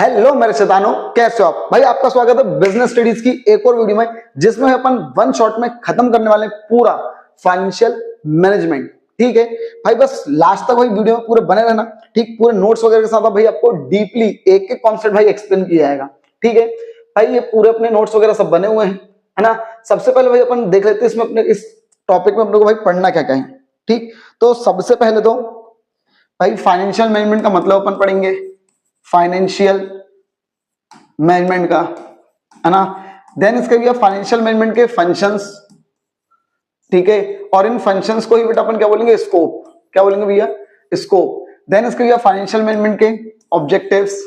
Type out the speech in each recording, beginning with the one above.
Hello मेरे शैतानों, कैसे हो आप भाई। आपका स्वागत है बिजनेस स्टडीज की एक और वीडियो में, जिसमें अपन वन शॉट में खत्म करने वाले हैं पूरा फाइनेंशियल मैनेजमेंट। ठीक है भाई, बस लास्ट तक भाई वीडियो में पूरे बने रहना। ठीक, पूरे नोट्स वगैरह के साथ भाई आपको डीपली एक एक कॉन्सेप्ट भाई एक्सप्लेन किया जाएगा। ठीक है भाई, ये पूरे अपने नोट्स वगैरह सब बने हुए हैं, है ना। सबसे पहले भाई अपन देख लेते हैं इसमें अपने इस टॉपिक में अपने को भाई पढ़ना क्या क्या है। ठीक, तो सबसे पहले तो भाई फाइनेंशियल मैनेजमेंट का मतलब अपन पढ़ेंगे फाइनेंशियल मैनेजमेंट का, है ना। देन इसके भी फाइनेंशियल मैनेजमेंट के फंक्शंस। ठीक है, और इन फंक्शंस को ही बेटा अपन क्या बोलेंगे, स्कोप। क्या बोलेंगे भैया, स्कोप। देन इसके भी फाइनेंशियल मैनेजमेंट के ऑब्जेक्टिव्स।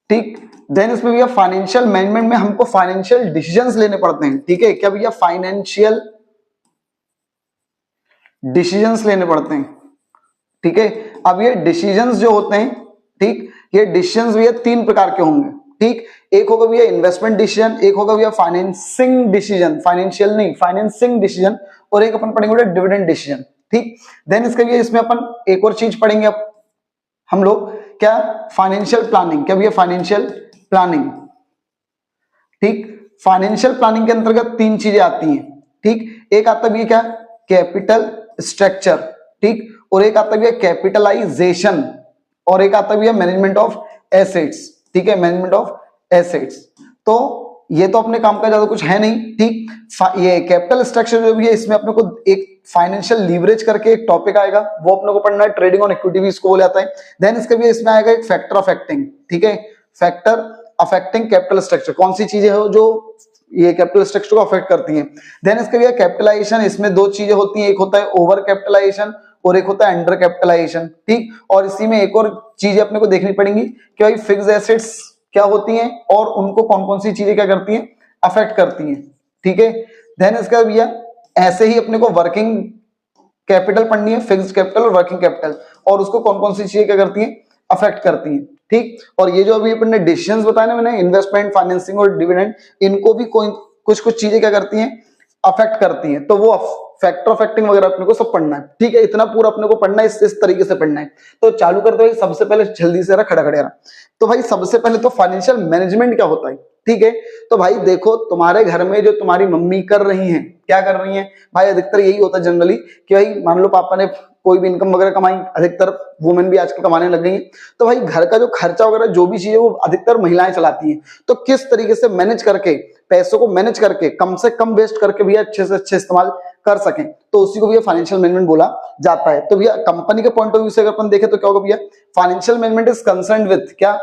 ठीक, देन इसमें भैया फाइनेंशियल मैनेजमेंट में हमको फाइनेंशियल डिसीजंस लेने पड़ते हैं। ठीक है, क्या भैया, फाइनेंशियल डिसीजंस लेने पड़ते हैं। ठीक है, अब ये डिसीजंस जो होते हैं, ठीक, ये डिसीजंस भैया तीन प्रकार के होंगे। ठीक, एक होगा भैया इन्वेस्टमेंट डिसीजन, एक होगा भैया फाइनेंसिंग डिसीजन, फाइनेंशियल नहीं फाइनेंसिंग डिसीजन, और एक अपन पढ़ेंगे डिविडेंड डिसीजन। ठीक, देन इसके भैया इसमें अपन एक और चीज पढ़ेंगे अब हम लोग, क्या, फाइनेंशियल प्लानिंग। क्या भैया, फाइनेंशियल प्लानिंग। ठीक, फाइनेंशियल प्लानिंग के अंतर्गत तीन चीजें आती हैं। ठीक, एक आता है क्या, कैपिटल स्ट्रक्चर। ठीक, और एक आता है कैपिटलाइजेशन, और एक आता है मैनेजमेंट ऑफ एसेट्स। ठीक है, मैनेजमेंट ऑफ एसेट्स। तो ये तो अपने काम का ज्यादा कुछ है नहीं। ठीक, ये कैपिटल स्ट्रक्चर जो भी है, इसमें अपने को एक फाइनेंशियल लीवरेज करके एक टॉपिक आएगा, वो अपने को पढ़ना है, ट्रेडिंग ऑन इक्विटी भी इसको बोला जाता है। देन इसके भी इसमें आएगा एक फैक्टर अफेक्टिंग। ठीक है, फैक्टर अफेक्टिंग कैपिटल स्ट्रक्चर, कौन सी चीजें हो जो ये कैपिटल स्ट्रक्चर को अफेक्ट करती हैं। देन इसके भी कैपिटलाइजेशन, इसमें दो चीजें होती हैं, एक होता है ओवर कैपिटलाइजेशन और एक होता है अंडर कैपिटलाइजेशन। ठीक, और इसी में एक और चीजें अपने को देखनी पड़ेंगी कि भाई फिक्स्ड एसेट्स क्या होती हैं और उनको कौन कौन सी चीजें क्या करती हैं, अफेक्ट करती हैं। ठीक है, देन इसका भैया ऐसे ही अपने को वर्किंग कैपिटल पढ़नी है, फिक्स्ड कैपिटल और वर्किंग कैपिटल, और उसको कौन कौन सी चीजें क्या करती हैं, अफेक्ट करती हैं। ठीक, और ये जो अभी अपने डिसीजंस बताए ना मैंने, इन्वेस्टमेंट, फाइनेंसिंग और डिविडेंड, इनको भी कोई कुछ कुछ चीजें क्या करती हैं, अफेक्ट करती हैं। तो वो फैक्टर अफेक्टिंग वगैरह अपने को सब पढ़ना है। ठीक है, इतना पूरा अपने को पढ़ना है, इस तरीके से पढ़ना है। तो चालू करते भाई, सबसे पहले जल्दी से खड़ा खड़े रहा। तो भाई सबसे पहले तो फाइनेंशियल मैनेजमेंट क्या होता है। ठीक है, तो भाई देखो, तुम्हारे घर में जो तुम्हारी मम्मी कर रही हैं, क्या कर रही हैं भाई, अधिकतर यही होता है जनरली कि भाई मान लो पापा ने कोई भी इनकम वगैरह कमाई, अधिकतर वुमेन भी आजकल कमाने लग गई हैं, तो भाई घर का जो खर्चा वगैरह जो भी चीजें वो अधिकतर महिलाएं चलाती हैं। तो किस तरीके से मैनेज करके, पैसों को मैनेज करके, कम से कम वेस्ट करके भैया अच्छे से अच्छे इस्तेमाल कर सकें, तो उसी को भैया फाइनेंशियल मैनेजमेंट बोला जाता है। तो भैया कंपनी के पॉइंट ऑफ व्यू से अगर अपन देखें तो क्या होगा भैया, financial management is concern with क्या,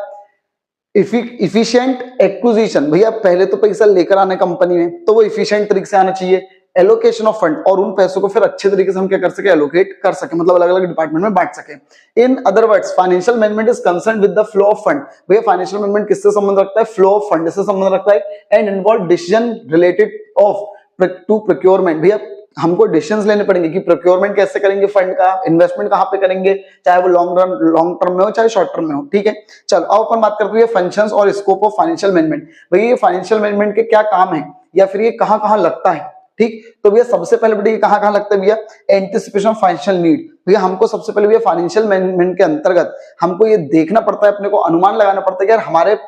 इफिशिएंट एक्विजिशन। भैया पहले तो पैसा लेकर आना कंपनी में, तो वो इफिशिएंट तरीके से आना चाहिए। एलोकेशन ऑफ फंड, और उन पैसों को फिर अच्छे तरीके से हम क्या कर सके, एलोकेट कर सके, मतलब अलग अलग डिपार्टमेंट में बांट सके। In other words financial management is concern with the flow of fund. भैया फाइनेंशियल मैनेजमेंट किससे संबंध रखता है, फ्लो ऑफ फंड से संबंध रखता है। And involve decision related off to procurement. भैया हमको डिसीजंस लेने पड़ेंगे कि प्रोक्योरमेंट कैसे करेंगे, फंड का इन्वेस्टमेंट कहां पे करेंगे, चाहे वो लॉन्ग टर्म में हो चाहे शॉर्ट टर्म में हो। ठीक है, चलो अब अपन बात करते हैं फंक्शंस और स्कोप ऑफ फाइनेंशियल मैनेजमेंट। भैया ये फाइनेंशियल मैनेजमेंट के क्या काम है, या फिर ये कहां कहां लगता है। ठीक, तो भैया सबसे पहले बेटा कहां कहां लगता है भैया, एंटिसिपेशन ऑफ फाइनेंशियल नीड। भैया हमको सबसे पहले भैया फाइनेंशियल मैनेजमेंट के अंतर्गत हमको ये देखना पड़ता है, अपने को अनुमान लगाना पड़ता है कि यार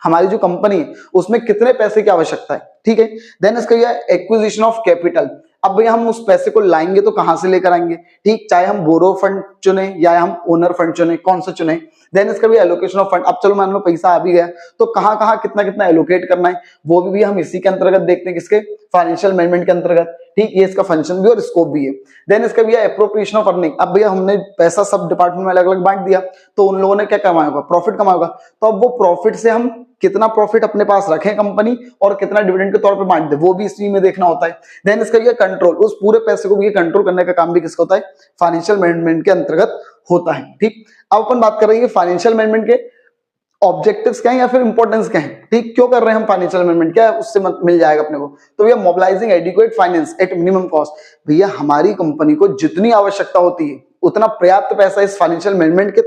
हमारी जो कंपनी है उसमें कितने पैसे की आवश्यकता है। ठीक है, देन इसका भैया एक्विजिशन ऑफ कैपिटल। अब भैया हम उस पैसे को लाएंगे तो कहां से लेकर आएंगे। ठीक, चाहे हम बोरो फंड चुने या हम ओनर फंड चुने, कौन सा चुने। देन इसका भी एलोकेशन ऑफ फंड, अब चलो मान लो पैसा आ भी गया तो कहां कहां कितना कितना एलोकेट करना है, वो भी हम इसी के अंतर्गत देखते हैं, किसके, फाइनेंशियल मैनेजमेंट के अंतर्गत। ठीक, ये इसका फंक्शन भी और स्कोप भी है। देन इसका भी एप्रोप्रिएशन ऑफ अर्निंग। अब भैया हमने पैसा सब डिपार्टमेंट में अलग अलग बांट दिया, तो उन लोगों ने क्या कमाया होगा, प्रॉफिट कमाया होगा। तो अब वो प्रॉफिट से हम कितना प्रॉफिट अपने पास रखें कंपनी, और कितना डिविडेंड के तौर पे बांट दे, वो भी इसी में देखना होता है। देन इसका ये कंट्रोल, उस पूरे पैसे को भी कंट्रोल करने का काम भी किसका होता है, फाइनेंशियल मैनेजमेंट के अंतर्गत होता है। ठीक, अब अपन बात कर रहे हैं फाइनेंशियल मैनेजमेंट के ऑब्जेक्टिव्स क्या है या फिर इंपॉर्टेंस क्या है। ठीक, क्यों कर रहे हैं हम फाइनेंशियल मैनेजमेंट, क्या उससे मिल जाएगा अपने को। तो भैया mobilising adequate finance at minimum cost. भैया हमारी कंपनी को जितनी आवश्यकता होती है उतना पर्याप्त पैसा इस फाइनेंशियल मैनेजमेंट के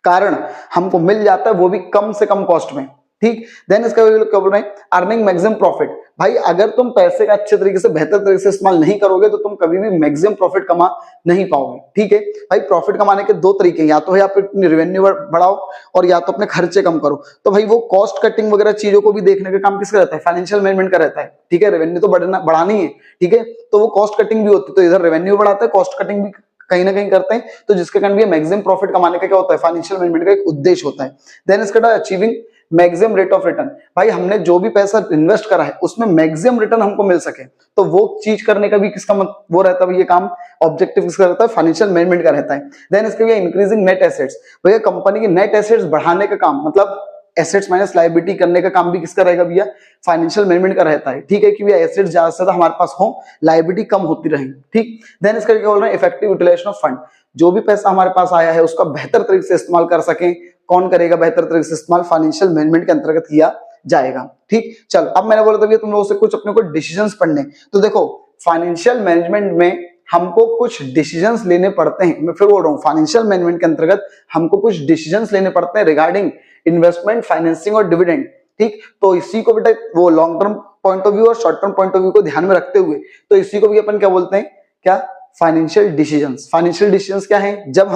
कारण हमको मिल जाता है, वो भी कम से कम कॉस्ट में। ठीक। देन इसका क्या बोल रहे हैं, अर्निंग मैक्सिमम प्रॉफिट। भाई अगर तुम पैसे का अच्छे तरीके से बेहतर तरीके से इस्तेमाल नहीं करोगे तो तुम कभी भी मैक्सिमम प्रॉफिट कमा नहीं पाओगे, ठीक है। भाई प्रॉफिट कमाने के दो तरीके हैं, या तो है आप अपनी रेवेन्यू बढ़ाओ और या तो अपने खर्चे कम करो। तो भाई वो कॉस्ट कटिंग वगैरह चीजों को भी देखने का काम किसका रहता है, फाइनेंशियल मैनेजमेंट का रहता है, ठीक है। रेवेन्यू तो बढ़ानी है, ठीक है, तो वो कॉस्ट कटिंग भी होती है, तो इधर रेवेन्यू बढ़ाता है, कॉस्ट कटिंग भी कहीं ना कहीं करते हैं, तो जिसके कारण भी मैक्सिमम प्रॉफिट कमाने का क्या होता है, फाइनेंशियल मैनेजमेंट का एक उद्देश्य होता है। देन इसका achieving maximum rate of return. भाई हमने जो भी पैसा इन्वेस्ट करा है उसमें मैक्सिमम रिटर्न हमको मिल सके, तो वो चीज करने का भी किसका वो रहता है, ये काम ऑब्जेक्टिव किसका रहता है, फाइनेंशियल मैनेजमेंट का रहता है। देन इसके लिए इंक्रीजिंग नेट एसेट्स। भैया कंपनी की नेट एसेट्स बढ़ाने का काम, मतलब एसेट्स माइनस लायबिलिटी करने का काम भी किसका रहेगा भैया, फाइनेंशियल मैनेजमेंट का रहता है, ठीक है, कि भैया एसेट्स ज्यादा से ज्यादा हमारे पास हो, लायबिलिटी कम होती रहे, ठीक। देन इसका क्या बोल रहे हैं, इफेक्टिव यूटिलाइजेशन ऑफ फंड। जो भी पैसा हमारे पास आया है उसका बेहतर तरीके से इस्तेमाल कर सके, कौन करेगा बेहतर तरीके से इस्तेमाल, फाइनेंशियल मैनेजमेंट के अंतर्गत किया जाएगा, ठीक। चलो अब मैंने बोला था भैया तुम लोगों से कुछ अपने को डिसीजंस पढ़ने, तो देखो फाइनेंशियल मैनेजमेंट में हमको कुछ डिसीजंस लेने पड़ते हैं। मैं फिर बोल रहा हूँ, फाइनेंशियल मैनेजमेंट के अंतर्गत हमको कुछ डिसीजंस लेने पड़ते हैं रिगार्डिंग इन्वेस्टमेंट, फाइनेंसिंग और डिविडेंड, ठीक। तो इसी को बेटा वो long term point of view और short term point of view को ध्यान में रखते हुए, तो इसी को भी अपन क्या बोलते हैं, क्या, फाइनेंशियल डिसीजंस। फाइनेंशियल डिसीजंस क्या है, जब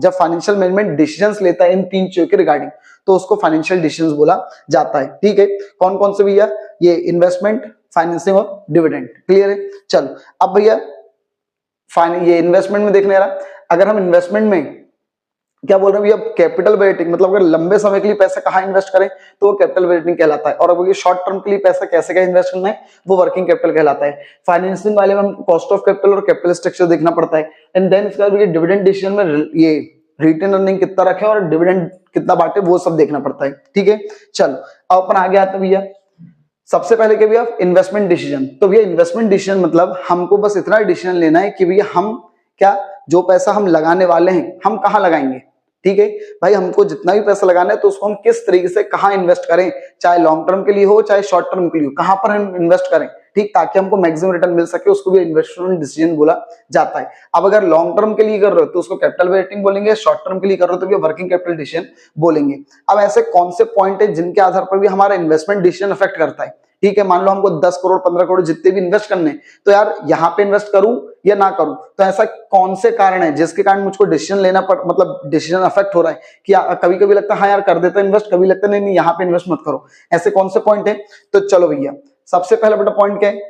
फाइनेंशियल मैनेजमेंट डिसीजंस लेता है इन तीन चीजों के रिगार्डिंग, तो उसको फाइनेंशियल डिसीजंस बोला जाता है, ठीक है। कौन कौन से भैया, ये इन्वेस्टमेंट, फाइनेंसिंग और डिविडेंड, क्लियर है। चलो अब भैया ये इन्वेस्टमेंट में देखने रहा, अगर हम इन्वेस्टमेंट में क्या बोल रहे हैं भैया, कैपिटल बजटिंग, मतलब अगर लंबे समय के लिए पैसा कहाँ इन्वेस्ट करें तो वो कैपिटल बजटिंग कहलाता है, और अगर ये शॉर्ट टर्म के लिए पैसा कैसे क्या इन्वेस्ट करना है वो वर्किंग कैपिटल कहलाता है। फाइनेंसिंग वाले में हमको कॉस्ट ऑफ कैपिटल और कैपिटल स्ट्रक्चर देखना पड़ता है। एंड देन इसका डिविडेंड डिसीजन में ये रिटेन अर्निंग कितना रखे और डिविडेंड कितना बांटे वो सब देखना पड़ता है, ठीक है। चलो अब अपन आगे आते हैं भैया, सबसे पहले क्या भैया, इन्वेस्टमेंट डिसीजन। तो भैया इन्वेस्टमेंट डिसीजन मतलब हमको बस इतना डिसीजन लेना है कि भैया हम क्या, जो पैसा हम लगाने वाले हैं हम कहाँ लगाएंगे, ठीक है। भाई हमको जितना भी पैसा लगाना है तो उसको हम किस तरीके से कहाँ इन्वेस्ट करें, चाहे लॉन्ग टर्म के लिए हो चाहे शॉर्ट टर्म के लिए हो, कहाँ पर हम इन्वेस्ट करें, ठीक, ताकि हमको मैक्सिमम रिटर्न मिल सके, उसको भी इन्वेस्टमेंट डिसीजन बोला जाता है। अब अगर लॉन्ग टर्म के लिए कर रहे हो तो उसको कैपिटल बजटिंग बोलेंगे, शॉर्ट टर्म के लिए कर रहे हो तो भी वर्किंग कैपिटल डिसीजन बोलेंगे। अब ऐसे कौन से पॉइंट है जिनके आधार पर भी हमारा इन्वेस्टमेंट डिसीजन अफेक्ट करता है, ठीक है। मान लो हमको 10 करोड़ 15 करोड़ जितने भी इन्वेस्ट करने, तो यार यहाँ पे इन्वेस्ट करूं या ना करूं, तो ऐसा कौन से कारण है जिसके कारण मुझको डिसीजन लेना पड़, मतलब डिसीजन अफेक्ट हो रहा है कि कभी कभी लगता है हाँ यार कर देता इन्वेस्ट, कभी लगता नहीं यहाँ पे इन्वेस्ट मत करो। ऐसे कौन से पॉइंट है, तो चलो भैया सबसे पहला बेटा पॉइंट क्या है,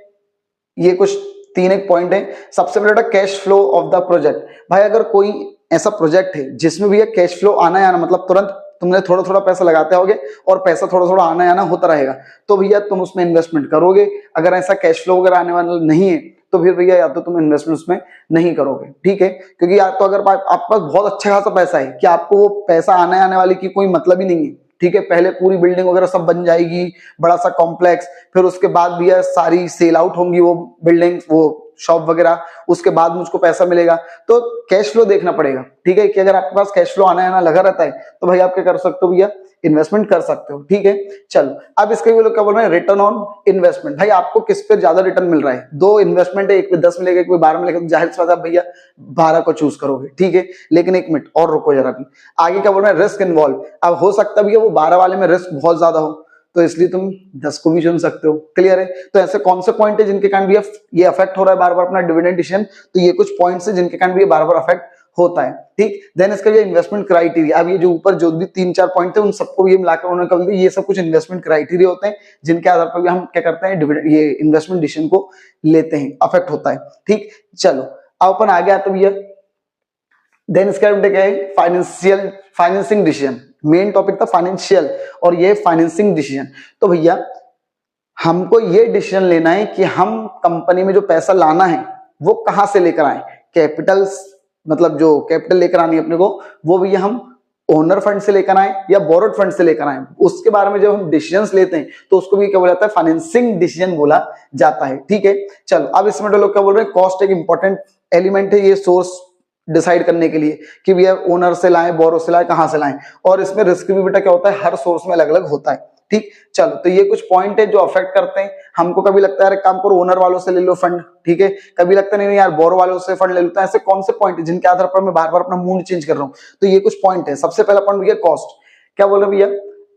ये कुछ तीन एक पॉइंट है। सबसे पहले बेटा cash flow of the project. भाई अगर कोई ऐसा प्रोजेक्ट है जिसमें भैया कैश फ्लो आना है, मतलब तुरंत तुमने थोड़ा थोड़ा पैसा लगाते होगे और पैसा थोड़ा थोड़ा आना आना होता रहेगा, तो भैया तुम उसमें इन्वेस्टमेंट करोगे। अगर ऐसा कैश फ्लो वगैरह आने वाला नहीं है तो फिर भैया या तो तुम इन्वेस्टमेंट उसमें नहीं करोगे, ठीक है। क्योंकि या तो अगर आपके पास बहुत अच्छा खासा पैसा है कि आपको वो पैसा आने वाले की कोई मतलब ही नहीं है, ठीक है, पहले पूरी बिल्डिंग वगैरह सब बन जाएगी, बड़ा सा कॉम्प्लेक्स, फिर उसके बाद भैया सारी सेल आउट होंगी वो बिल्डिंग, वो शॉप वगैरह, उसके बाद मुझको पैसा मिलेगा, तो कैश फ्लो देखना पड़ेगा, ठीक है। कि अगर आपके पास कैश फ्लो आना लगा रहता है तो भाई आप क्या कर सकते हो भैया, इन्वेस्टमेंट कर सकते हो, ठीक है। चलो अब इसके भी लोग क्या बोल रहे हैं, रिटर्न ऑन इन्वेस्टमेंट। भाई आपको किस पे ज्यादा रिटर्न मिल रहा है, दो इन्वेस्टमेंट है, एक पे 10 मिलेगा एक पे 12 मिलेगा, तो जाहिर सी बात है भैया 12 को चूज करोगे, ठीक है। लेकिन एक मिनट और रुको जरा, आगे क्या बोल रहे हैं, रिस्क इन्वॉल्व। अब हो सकता है भैया वो 12 वाले में रिस्क बहुत ज्यादा हो, तो इसलिए तुम 10 को भी चुन सकते हो, क्लियर है। तो ऐसे कौन से पॉइंट है जिनके कारण भी ये अफेक्ट हो रहा है बार बार अपना डिविडेंड डिसीजन, तो ये कुछ पॉइंट्स है जिनके कारण भी बार बार अफेक्ट होता है, ठीक। देन इसका ये इन्वेस्टमेंट क्राइटेरिया। अब ये जो ऊपर जो भी 3-4 पॉइंट थे उन सबको ये मिलाकर उन्होंने कहा ये सब कुछ इन्वेस्टमेंट क्राइटेरिया होते हैं जिनके आधार पर भी हम क्या करते हैं, डिविडेंड ये इन्वेस्टमेंट डिसीजन को लेते हैं, अफेक्ट होता है, ठीक। चलो अब अपन आगे आते भैया, देन इसका क्या है, फाइनेंसिंग डिसीजन। मेन टॉपिक था फाइनेंशियल और ये फाइनेंसिंग डिसीजन। तो भैया हमको ये डिसीजन लेना है कि हम कंपनी में जो पैसा लाना है वो कहां से लेकर आए, कैपिटल, मतलब जो कैपिटल लेकर आनी है अपने को, वो भैया हम ओनर फंड से लेकर आए या बोरोड फंड से लेकर आए, उसके बारे में जब हम डिसीजंस लेते हैं तो उसको भी क्या बोला जाता है, फाइनेंसिंग डिसीजन बोला जाता है, ठीक है। चलो अब इसमें लोग क्या बोल रहे हैं, कॉस्ट एक इंपॉर्टेंट एलिमेंट है ये सोर्स डिसाइड करने के लिए कि भैया ओनर से लाएं, बोरो से लाएं, कहां से लाएं, और इसमें रिस्क भी बेटा क्या होता है, हर सोर्स में अलग अलग होता है, ठीक। चलो तो ये कुछ पॉइंट है जो अफेक्ट करते हैं हमको। कभी लगता है यार काम करो ओनर वालों से ले लो फंड, ठीक है, कभी लगता नहीं यार बोरो वालों से फंड ले लेता है। ऐसे कौन से पॉइंट है जिनके आधार पर मैं बार बार अपना मूड चेंज कर रहा हूं, तो ये कुछ पॉइंट है। सबसे पहला पॉइंट भैया कॉस्ट। क्या बोल रहे भैया,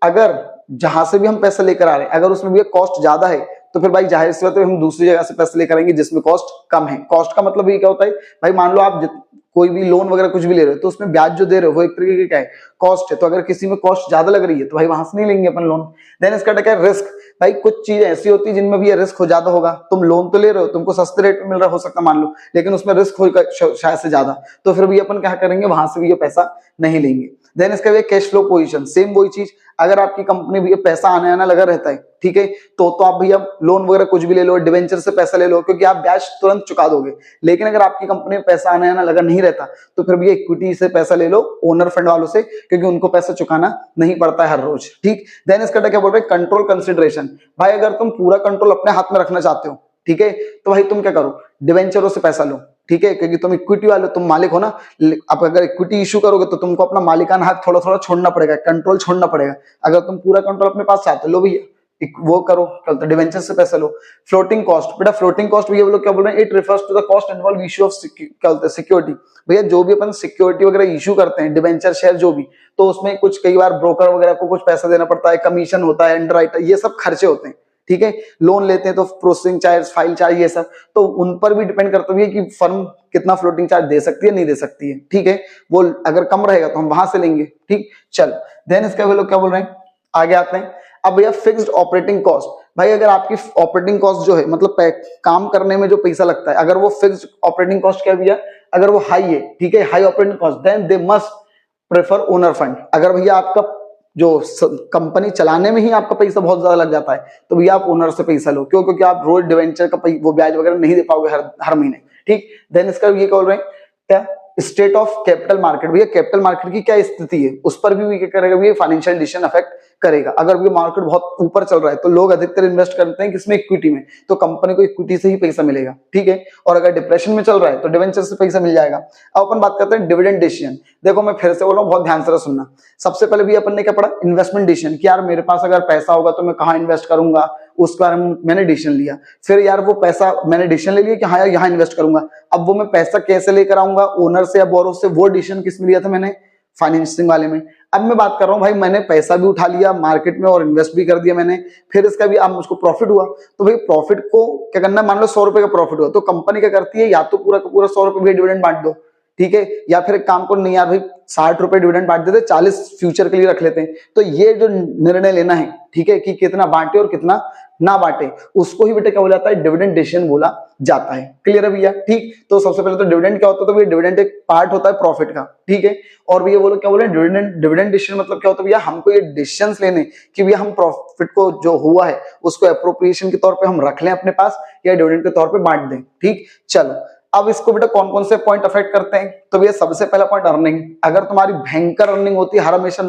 अगर जहां से भी हम पैसा लेकर आ रहे हैं, अगर उसमें भी कॉस्ट ज्यादा है तो फिर भाई जाहिर सी बात है हम दूसरी जगह से पैसे लेकर आएंगे जिसमें कॉस्ट कम है। कॉस्ट का मतलब ये क्या होता है भाई, मान लो आप कोई भी लोन वगैरह कुछ भी ले रहे हो तो उसमें ब्याज जो दे रहे हो वो एक तरीके की क्या है, कॉस्ट है। तो अगर किसी में कॉस्ट ज्यादा लग रही है तो भाई वहां से नहीं लेंगे अपन लोन। देन इसका क्या है, रिस्क। भाई कुछ चीजें ऐसी होती है जिनमें भी ये रिस्क हो ज्यादा होगा। तुम लोन तो ले रहे हो, तुमको सस्ते रेट में मिल रहा हो सकता मान लो, लेकिन उसमें रिस्क होगा शायद से ज्यादा, तो फिर भी अपन क्या करेंगे, वहां से भी ये पैसा नहीं लेंगे। देन इसका भी कैश फ्लो पोजीशन, सेम वही चीज। अगर आपकी कंपनी भी पैसा आने आना लगा रहता है, ठीक है, तो आप भैया लोन वगैरह कुछ भी ले लो, डिवेंचर से पैसा ले लो, क्योंकि आप ब्याज तुरंत चुका दोगे। लेकिन अगर आपकी कंपनी में पैसा आने आना लगा नहीं रहता तो फिर भी इक्विटी से पैसा ले लो, ओनर फंड वालों से, क्योंकि उनको पैसा चुकाना नहीं पड़ता है हर रोज। ठीक। देन इसका क्या बोल रहे हैं, कंट्रोल कंसिडरेशन। भाई अगर तुम पूरा कंट्रोल अपने हाथ में रखना चाहते हो, ठीक है, तो भाई तुम क्या करो, डिवेंचरों से पैसा लो, ठीक है, क्योंकि तुम इक्विटी वाले, तुम मालिक हो ना। अब अगर इक्विटी इशू करोगे तो तुमको अपना मालिकाना हक थोड़ा थोड़ा छोड़ना पड़ेगा, कंट्रोल छोड़ना पड़ेगा। अगर तुम पूरा कंट्रोल अपने पास चाहते हो, लो भैया वो करो, क्या डिवेंचर से पैसा लो। फ्लोटिंग कॉस्ट, बेटा फ्लोटिंग कॉस्ट भैया वो लोग क्या बोल रहे हैं, it refers to the cost involve issue of क्या बोलते हैं, सिक्योरिटी। भैया जो भी अपन सिक्योरिटी वगैरह इशू करते हैं, डिवेंचर शेयर जो भी, तो उसमें कुछ कई बार ब्रोकर वगैरह को कुछ पैसा देना पड़ता है, कमीशन होता है, अंडरराइटर, ये सब खर्चे होते हैं। ठीक है, लोन लेते हैं तो प्रोसेसिंग चार्ज, फाइल चार्ज, ये सब तो उन पर भी डिपेंड करता है कि फर्म कितना फ्लोटिंग चार्ज दे सकती है, नहीं दे सकती है। ठीक है, वो अगर कम रहेगा तो हम वहां से लेंगे। ठीक, चल देन इसका वो लोग क्या बोल रहे हैं, आगे आते हैं। अब भैया फिक्स्ड ऑपरेटिंग कॉस्ट। भाई अगर आपकी ऑपरेटिंग कॉस्ट जो है, मतलब काम करने में जो पैसा लगता है, अगर वो फिक्स्ड ऑपरेटिंग कॉस्ट क्या भैया, अगर वो हाई है, ठीक है, high operating cost, then they must prefer owner fund. अगर भैया आपका जो कंपनी चलाने में ही आपका पैसा बहुत ज्यादा लग जाता है तो भैया आप ओनर से पैसा लो। क्यों? क्योंकि आप रोज डिवेंचर का वो ब्याज वगैरह नहीं दे पाओगे हर महीने। ठीक, देन इसका ये बोल रहे हैं क्या, स्टेट ऑफ कैपिटल मार्केट। भैया कैपिटल मार्केट की क्या स्थिति है, उस पर भी क्या करेगा भैया, फाइनेंशियल डिसीजन अफेक्ट करेगा। अगर भी मार्केट बहुत ऊपर चल रहा है तो लोग अधिकतर इन्वेस्ट करते हैं किसमें, इक्विटी में, तो कंपनी को इक्विटी से ही पैसा मिलेगा। ठीक है, और अगर डिप्रेशन में चल रहा है तो डिवेंचर से पैसा मिल जाएगा। अब अपन बात करते हैं डिविडेंड डिसीजन। देखो मैं फिर से बोल रहा हूँ, बहुत ध्यान से सुनना। सबसे पहले भी अपन ने क्या पढ़ा, इन्वेस्टमेंट डिसीजन, कि यार मेरे पास अगर पैसा होगा तो मैं कहाँ इन्वेस्ट करूंगा, उस बारे में मैंने डिसीजन लिया। फिर यार वो पैसा मैंने डिसीजन ले लिया कि हाँ यार यहाँ इन्वेस्ट करूंगा। अब वो मैं पैसा कैसे लेकर आऊंगा, ओनर से या बोरो से, वो डिसीजन किसमें लिया था मैंने, फाइनेंसिंग वाले में। अब मैं बात कर रहा हूँ भाई, मैंने पैसा भी उठा लिया मार्केट में और इन्वेस्ट भी कर दिया मैंने, फिर इसका भी अब मुझको प्रॉफिट हुआ, तो भाई प्रॉफिट को क्या करना, मान लो 100 रुपए का प्रॉफिट हुआ तो कंपनी क्या करती है, या तो पूरा का पूरा 100 रुपए डिविडेंड बांट दो, ठीक है, या फिर एक काम को, नहीं यार भाई 60 रुपए डिविडेंड बांट देते, 40 फ्यूचर के लिए रख लेते हैं। तो ये जो निर्णय लेना है, ठीक है, कि कितना बांटे और कितना ना बांटे, उसको ही बेटा क्या बोला जाता है, डिविडेंड डिसीजन बोला जाता है। क्लियर है भैया? ठीक, तो सबसे पहले तो डिविडेंड क्या होता है, तो भैया डिविडेंड एक पार्ट होता है प्रॉफिट का। ठीक है, और भैया बोलो क्या बोले, डिविडेंड डिसीजन मतलब क्या होता है भैया, हमको ये डिसीजंस लेने कि भैया हम प्रॉफिट को जो हुआ है उसको एप्रोप्रिएशन के तौर पे हम रख लें अपने पास या डिविडेंड के तौर पे बांट दें। ठीक, चलो अब इसको बेटा कौन कौन से पॉइंट अफेक्ट करते हैं, तो भैया सबसे पहला पॉइंट अर्निंग। अगर तुम्हारी भयंकर अर्निंग होती है हर हमेशा,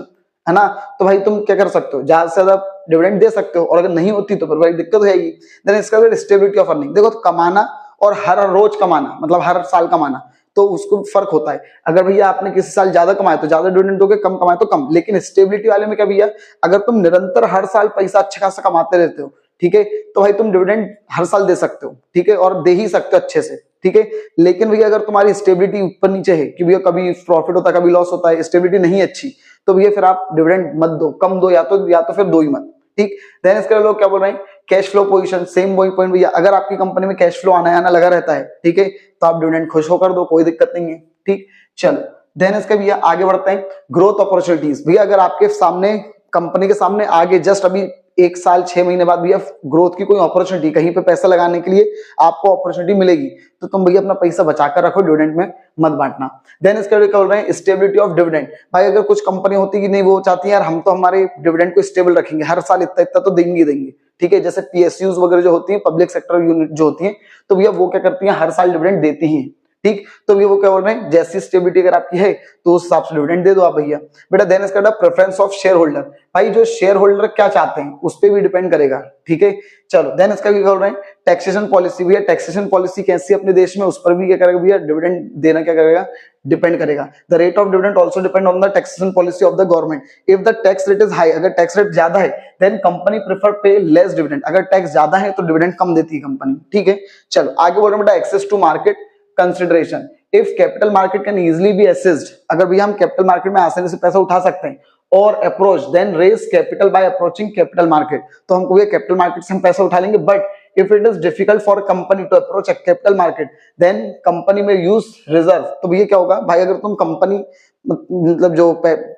है ना, तो भाई तुम क्या कर सकते हो, ज्यादा से ज्यादा डिविडेंड दे सकते हो, और अगर नहीं होती तो फिर भाई दिक्कत हो जाएगी। देन इसका फिर स्टेबिलिटी ऑफ अर्निंग। देखो तो कमाना और हर रोज कमाना, मतलब हर साल कमाना, तो उसको फर्क होता है। अगर भैया आपने किसी साल ज्यादा कमाया तो ज्यादा डिविडेंड दोगे, कम कमाए तो कम। लेकिन स्टेबिलिटी वाले में क्या भैया, अगर तुम निरंतर हर साल पैसा अच्छा खासा कमाते रहते हो, ठीक है, तो भाई तुम डिविडेंड हर साल दे सकते हो, ठीक है, और दे ही सकते हो अच्छे से। ठीक है, लेकिन भैया अगर तुम्हारी स्टेबिलिटी ऊपर नीचे है कि भैया कभी प्रॉफिट होता है कभी लॉस होता है, स्टेबिलिटी नहीं अच्छी, तो भैया फिर आप डिविडेंड मत दो, कम दो, या तो फिर दो ही मत। ठीक, देन इसके लोग क्या बोल रहे हैं, कैश फ्लो पोजीशन, सेम वही पॉइंट भैया, अगर आपकी कंपनी में कैश फ्लो आना लगा रहता है, ठीक है, तो आप डिविडेंड खुश होकर दो, कोई दिक्कत नहीं है। ठीक, चलो देन इसके भैया आगे बढ़ते हैं, ग्रोथ अपॉर्चुनिटीज। भैया अगर आपके सामने, कंपनी के सामने आगे जस्ट अभी 1 साल 6 महीने बाद भैया ग्रोथ की कोई अपॉर्चुनिटी, कहीं पे पैसा लगाने के लिए आपको अपॉर्चुनिटी मिलेगी, तो तुम भैया अपना पैसा बचाकर रखो, डिविडेंड में मत बांटना। देन इसके लिए बोल रहे हैं स्टेबिलिटी ऑफ डिविडेंड। भाई अगर कुछ कंपनी होती है कि नहीं, वो चाहती है यार हम तो हमारे डिविडेंड को स्टेबल रखेंगे, हर साल इतना इतना तो देंगे, ठीक है, जैसे पीएसयूज वगैरह जो होती है, पब्लिक सेक्टर यूनिट जो होती है, तो भैया वो क्या करती है, हर साल डिविडेंड देती है। ठीक, तो ये वो क्या बोल रहे हैं, जैसी स्टेबिलिटी अगर आपकी है तो उस हिसाब से डिविडेंड दे दो आप भैया। बेटा देन इसका प्रेफरेंस ऑफ शेयर होल्डर। भाई जो शेयर होल्डर क्या चाहते हैं उस पर भी डिपेंड करेगा। ठीक है, चलो देन इसका भी बोल रहे हैं टैक्सेशन पॉलिसी। भैया टैक्सेशन पॉलिसी कैसी है अपने देश में, उस पर भी क्या करेगा भैया, डिविडेंड देना क्या करेगा, डिपेंड करेगा। The rate of dividend also depend on the taxation policy of the government. If the tax rate is high, अगर टैक्स रेट ज्यादा है देन कंपनी प्रेफर पे लेस डिविडेंड। अगर टैक्स ज्यादा है तो डिविडेंड कम देती है कंपनी। ठीक है, चलो आगे बोल रहे हैं बेटा access to market consideration, if capital market can easily be assessed, अगर भैया हम कैपिटल मार्केट में आसानी से पैसा उठा सकते हैं, और approach then raise capital by approaching capital market, तो हमको ये कैपिटल मार्केट से हम पैसा उठा लेंगे। But if it is difficult for company to approach capital market then company में यूज रिजर्व। तो ये क्या होगा भाई, अगर तुम कंपनी मतलब जो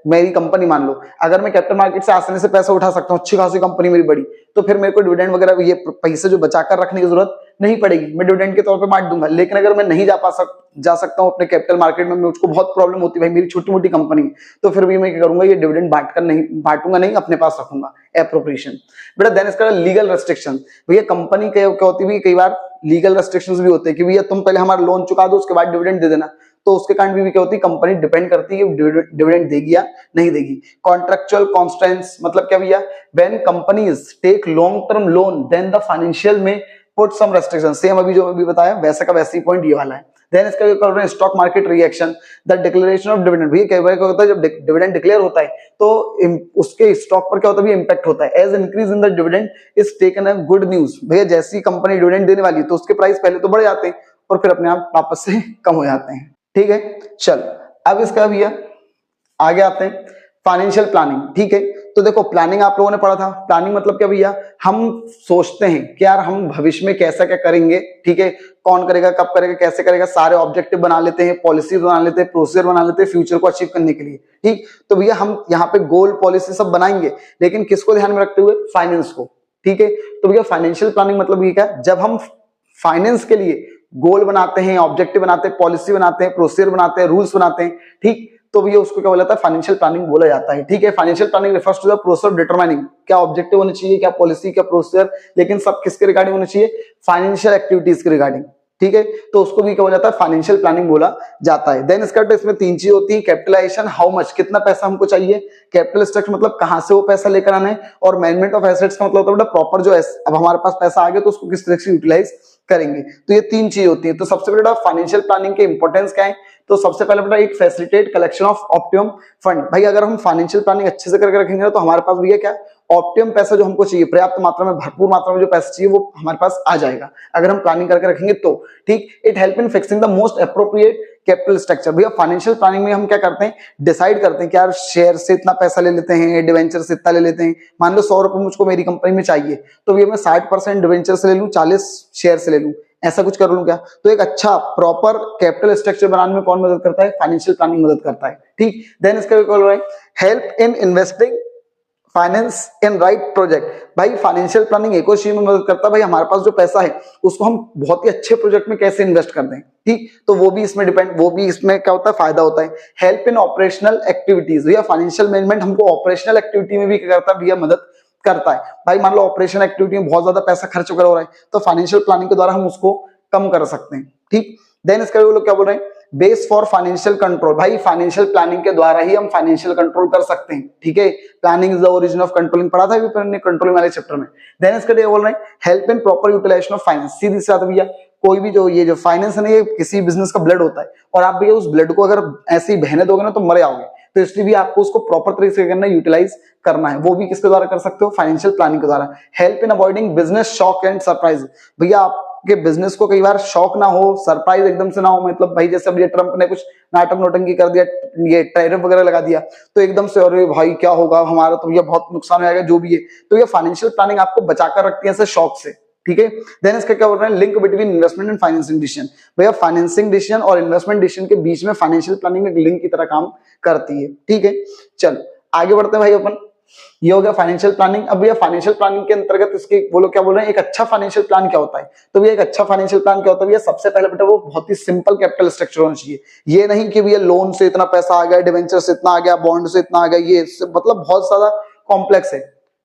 मेरी कंपनी मान लो, अगर मैं कैपिटल मार्केट से आसानी से पैसा उठा सकता हूँ, अच्छी खासी कंपनी मेरी बड़ी, तो फिर मेरे को डिविडेंड वगैरह ये पैसे जो बचा कर रखने की जरूरत नहीं पड़ेगी, मैं डिविडेंड के तौर पे बांट दूंगा। लेकिन अगर मैं नहीं जा सकता हूँ अपने कैपिटल मार्केट में, मुझको बहुत प्रॉब्लम होती है भाई, मेरी छोटी मोटी कंपनी, तो फिर भी मैं क्या करूंगा, ये डिविडेंड बांटूंगा नहीं, अपने पास रखूंगा, एप्रोप्रिएशन। बेटा देन इसका लीगल रेस्ट्रिक्शन, भैया कंपनी क्या होती है, कई बार लीगल रेस्ट्रिक्शंस भी होते हैं कि भैया तुम पहले हमारा लोन चुका दो, उसके बाद डिविडेंड दे देना। तो उसके कारण भी क्या होती है, कंपनी डिपेंड करती है डिविडेंड देगी या नहीं देगी। कॉन्ट्रेक्चुअल कॉन्स्टेंट्स मतलब क्या भैया, when companies take long term loan then the financial में पुट सम रेस्ट्रिक्शन, सेम अभी जो अभी बताया वैसा का वैसे ही पॉइंट ये वाला है। देन इसका क्या कर रहे हैं, stock market reaction, the declaration of dividend, भैया कई बार क्या होता है जब डिविडेंड डिक्लेयर होता है तो उसके स्टॉक पर क्या होता है, इंपैक्ट होता है। As increase in the dividend is taken a good news, भैया जैसी कंपनी डिविडेंड देने वाली है तो उसके प्राइस पहले तो बढ़ जाते हैं और फिर अपने आप वापस से कम हो जाते हैं। ठीक है, चल अब इसका भैया आगे आते हैं फाइनेंशियल प्लानिंग। ठीक है, तो देखो प्लानिंग आप लोगों ने पढ़ा था, प्लानिंग मतलब क्या भैया, हम सोचते हैं कि यार हम भविष्य में कैसा क्या करेंगे, ठीक है, कौन करेगा, कब करेगा, कैसे करेगा, सारे ऑब्जेक्टिव बना लेते हैं, पॉलिसी बना लेते हैं, प्रोसीजर बना लेते हैं फ्यूचर को अचीव करने के लिए। ठीक, तो भैया हम यहाँ पे गोल पॉलिसी सब बनाएंगे, लेकिन किसको ध्यान में रखते हुए, फाइनेंस को। ठीक है, तो भैया फाइनेंशियल प्लानिंग मतलब ये क्या, जब हम फाइनेंस के लिए गोल बनाते हैं, ऑब्जेक्टिव बनाते हैं, पॉलिसी बनाते हैं, प्रोसीजर बनाते हैं, रूल्स बनाते हैं, ठीक, तो भैया उसको क्या बोला जाता है, फाइनेंशियल प्लानिंग बोला जाता है। ठीक है, financial planning refers to the process of determining, क्या ऑब्जेक्टिव होने चाहिए, क्या पॉलिसी, क्या प्रोसीजर, लेकिन सब किसके रिगार्डिंग होने चाहिए, फाइनेंशियल एक्टिविटीज के रिगार्डिंग। ठीक है, तो उसको भी क्या बोला जाता है, फाइनेंशियल प्लानिंग बोला जाता है। देन इसका इसमें तीन चीज होती है, कैपिटलाइजेशन, हाउ मच, कितना पैसा हमको चाहिए, कैपिटल स्ट्रक्चर मतलब कहां से वो पैसा लेकर आना है, और मैनेजमेंट ऑफ एसेट्स का मतलब होता है प्रॉपर जो अब हमारे पास पैसा आ गया तो उसको किस तरह से यूटिलाइज करेंगे। तो ये तीन चीज होती है। तो सबसे पहले फाइनेंशियल प्लानिंग के इंपॉर्टेंस क्या है, तो सबसे पहले बेटा एक facilitate collection of optimum fund, भाई अगर हम फाइनेंशियल प्लानिंग अच्छे से करके रखेंगे तो हमारे पास भैया क्या, ऑप्टिमम पैसा जो हमको चाहिए, पर्याप्त मात्रा में, भरपूर मात्रा में जो पैसा चाहिए वो हमारे पास आ जाएगा अगर हम प्लानिंग करके रखेंगे तो। ठीक, it help in fixing the most appropriate capital structure, भैया फाइनेंशियल प्लानिंग में हम क्या करते हैं, डिसाइड करते हैं कि यार शेयर से इतना पैसा ले लेते हैं, डिवेंचर से इतना ले लेते हैं। मान लो 100 रुपए मुझको मेरी कंपनी में चाहिए, तो भैया मैं 60% डिवेंचर से ले लूं, 40 शेयर से ले लूं, ऐसा कुछ कर लूं क्या। तो एक अच्छा प्रॉपर कैपिटल स्ट्रक्चर बनाने में कौन मदद करता है, फाइनेंशियल प्लानिंग मदद करता है। ठीक, देन इसका help in investing finance in right project, भाई फाइनेंशियल प्लानिंग एक और चीज में मदद करता है, भाई हमारे पास जो पैसा है उसको हम बहुत ही अच्छे प्रोजेक्ट में कैसे इन्वेस्ट कर दें। ठीक, तो वो भी इसमें डिपेंड, वो भी इसमें क्या होता है, फायदा होता है। हेल्प इन ऑपरेशनल एक्टिविटीज, भैया फाइनेंशियल मैनेजमेंट हमको ऑपरेशनल एक्टिविटी में भी क्या करता है भैया, मदद करता है। भाई मान लो ऑपरेशन एक्टिविटी में बहुत ज्यादा पैसा खर्च वगैरह हो रहा है, तो फाइनेंशियल प्लानिंग के द्वारा हम उसको कम कर सकते हैं। ठीक, देन इसका वो लोग क्या बोल रहे हैं, बेस फॉर फाइनेंशियल कंट्रोल, भाई फाइनेंशियल प्लानिंग के द्वारा ही हम फाइनेंशियल कंट्रोल कर सकते हैं। ठीक है, planning is the origin of controlling, पढ़ा था अभी कंट्रोलिंग वाले चैप्टर में। देन इसके लिए बोल रहे हैं help in proper utilization of finance, सीधी सी बात भैया, कोई भी जो ये जो फाइनेंस है ना, ये किसी बिजनेस का ब्लड होता है, और आप भैया उस ब्लड को अगर ऐसे ही बहने दोगे ना तो मर जाओगे, तो इसलिए भी आपको उसको प्रॉपर तरीके से करना, यूटिलाइज करना है, वो भी किसके द्वारा कर सकते हो, फाइनेंशियल प्लानिंग के द्वारा। Help in avoiding business shock and surprise, भैया आपके बिजनेस को कई बार शॉक ना हो, सरप्राइज एकदम से ना हो, मतलब भाई जैसे अभी ट्रम्प ने कुछ नाटक नोटंकी कर दिया, ये टैरिफ वगैरह लगा दिया, तो एकदम से अरे भाई क्या होगा हमारा, तो ये बहुत नुकसान हो जाएगा जो भी है, तो ये फाइनेंशियल प्लानिंग आपको बचाकर रखती है ऐसे शॉक से। ठीक है, देन इसका क्या बोल रहे हैं, link between investment and financing decision, भैया फाइनेंसिंग डिसीजन और इन्वेस्टमेंट डिसीजन के बीच में फाइनेंशियल प्लानिंग एक लिंक की तरह काम करती है। ठीक है, चल आगे बढ़ते हैं भाई अपन, ये हो गया फाइनेंशियल प्लानिंग। अब भैया फाइनेंशियल प्लानिंग के अंतर्गत इसके वो लोग क्या बोल रहे हैं, एक अच्छा फाइनेंशियल प्लान क्या होता है, तो भैया एक अच्छा फाइनेंशियल प्लान क्या होता है भैया, सबसे पहले बेटा वो बहुत ही सिंपल कैपिटल स्ट्रक्चर होना चाहिए। ये नहीं कि भैया लोन से इतना पैसा आ गया, डिवेंचर से इतना आ गया, बॉन्ड से इतना आ गया, ये मतलब बहुत ज्यादा कॉम्प्लेक्स है।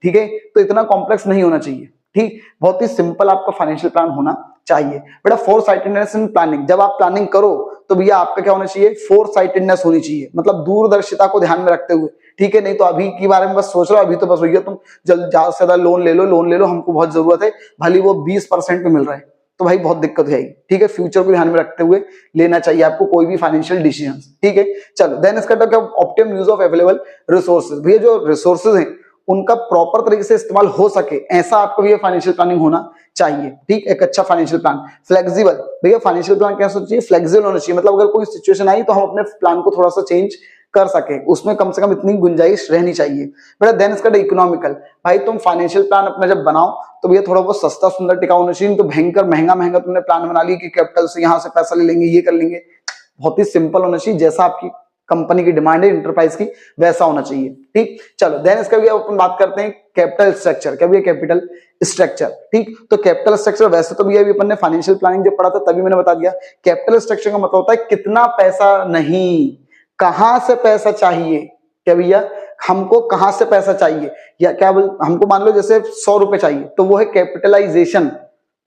ठीक है, तो इतना कॉम्प्लेक्स नहीं होना चाहिए। ठीक, बहुत ही सिंपल आपका फाइनेंशियल प्लान होना चाहिए। बेटा फोर साइटेडनेस इन प्लानिंग, जब आप प्लानिंग करो तो भैया आपका क्या होना चाहिए, फोर साइटेडनेस होनी चाहिए, मतलब दूरदर्शिता को ध्यान में रखते हुए। ठीक है, नहीं तो अभी के बारे में बस सोच रहे हो, अभी तो बस भैया तुम जल्द ज्यादा से ज्यादा लोन ले लो, हमको बहुत जरूरत है, भले वो 20% पे मिल रहा है, तो भाई बहुत दिक्कत हो जाएगी। ठीक है, फ्यूचर को ध्यान में रखते हुए लेना चाहिए आपको कोई भी फाइनेंशियल डिसीजन। ठीक है, चलो देन इसका क्या, optimum use of available resources, भैया जो रिसोर्सेज हैं उनका प्रॉपर तरीके से इस्तेमाल हो सके, ऐसा आपको भी फाइनेंशियल प्लानिंग होना चाहिए। ठीक, एक अच्छा फाइनेंशियल प्लान। फ्लेक्सिबल, भैया फाइनेंशियल प्लान कैसा चाहिए, फ्लेक्सिबल होना चाहिए, मतलब अगर कोई सिचुएशन आई तो हम अपने प्लान को थोड़ा सा चेंज कर सके, उसमें कम से कम इतनी गुंजाइश रहनी चाहिए। बेटा देन इसका इकोनॉमिकल, भाई तुम फाइनेंशियल प्लान अपना जब बनाओ तो भैया थोड़ा बहुत सस्ता सुंदर टिकाऊ होना चाहिए। तो भयंकर महंगा महंगा तुमने प्लान बना लिया कि कैपिटल से यहाँ से पैसा ले लेंगे, ये कर लेंगे, बहुत ही सिंपल होना चाहिए, जैसा आपकी कंपनी की डिमांड है इंटरप्राइज की वैसा होना चाहिए। ठीक, चलो देन इसका भी अपन बात करते हैं कैपिटल स्ट्रक्चर। क्या भी कैपिटल स्ट्रक्चर, ठीक, तो कैपिटल स्ट्रक्चर वैसे तो भैया अपन ने फाइनेंशियल प्लानिंग जब पढ़ा था तभी मैंने बता दिया, कैपिटल स्ट्रक्चर का मतलब होता है कितना पैसा नहीं, कहां से पैसा चाहिए। क्या भैया, हमको कहां से पैसा चाहिए, या क्या बोल, हमको मान लो जैसे 100 रुपए चाहिए तो वो है कैपिटलाइजेशन।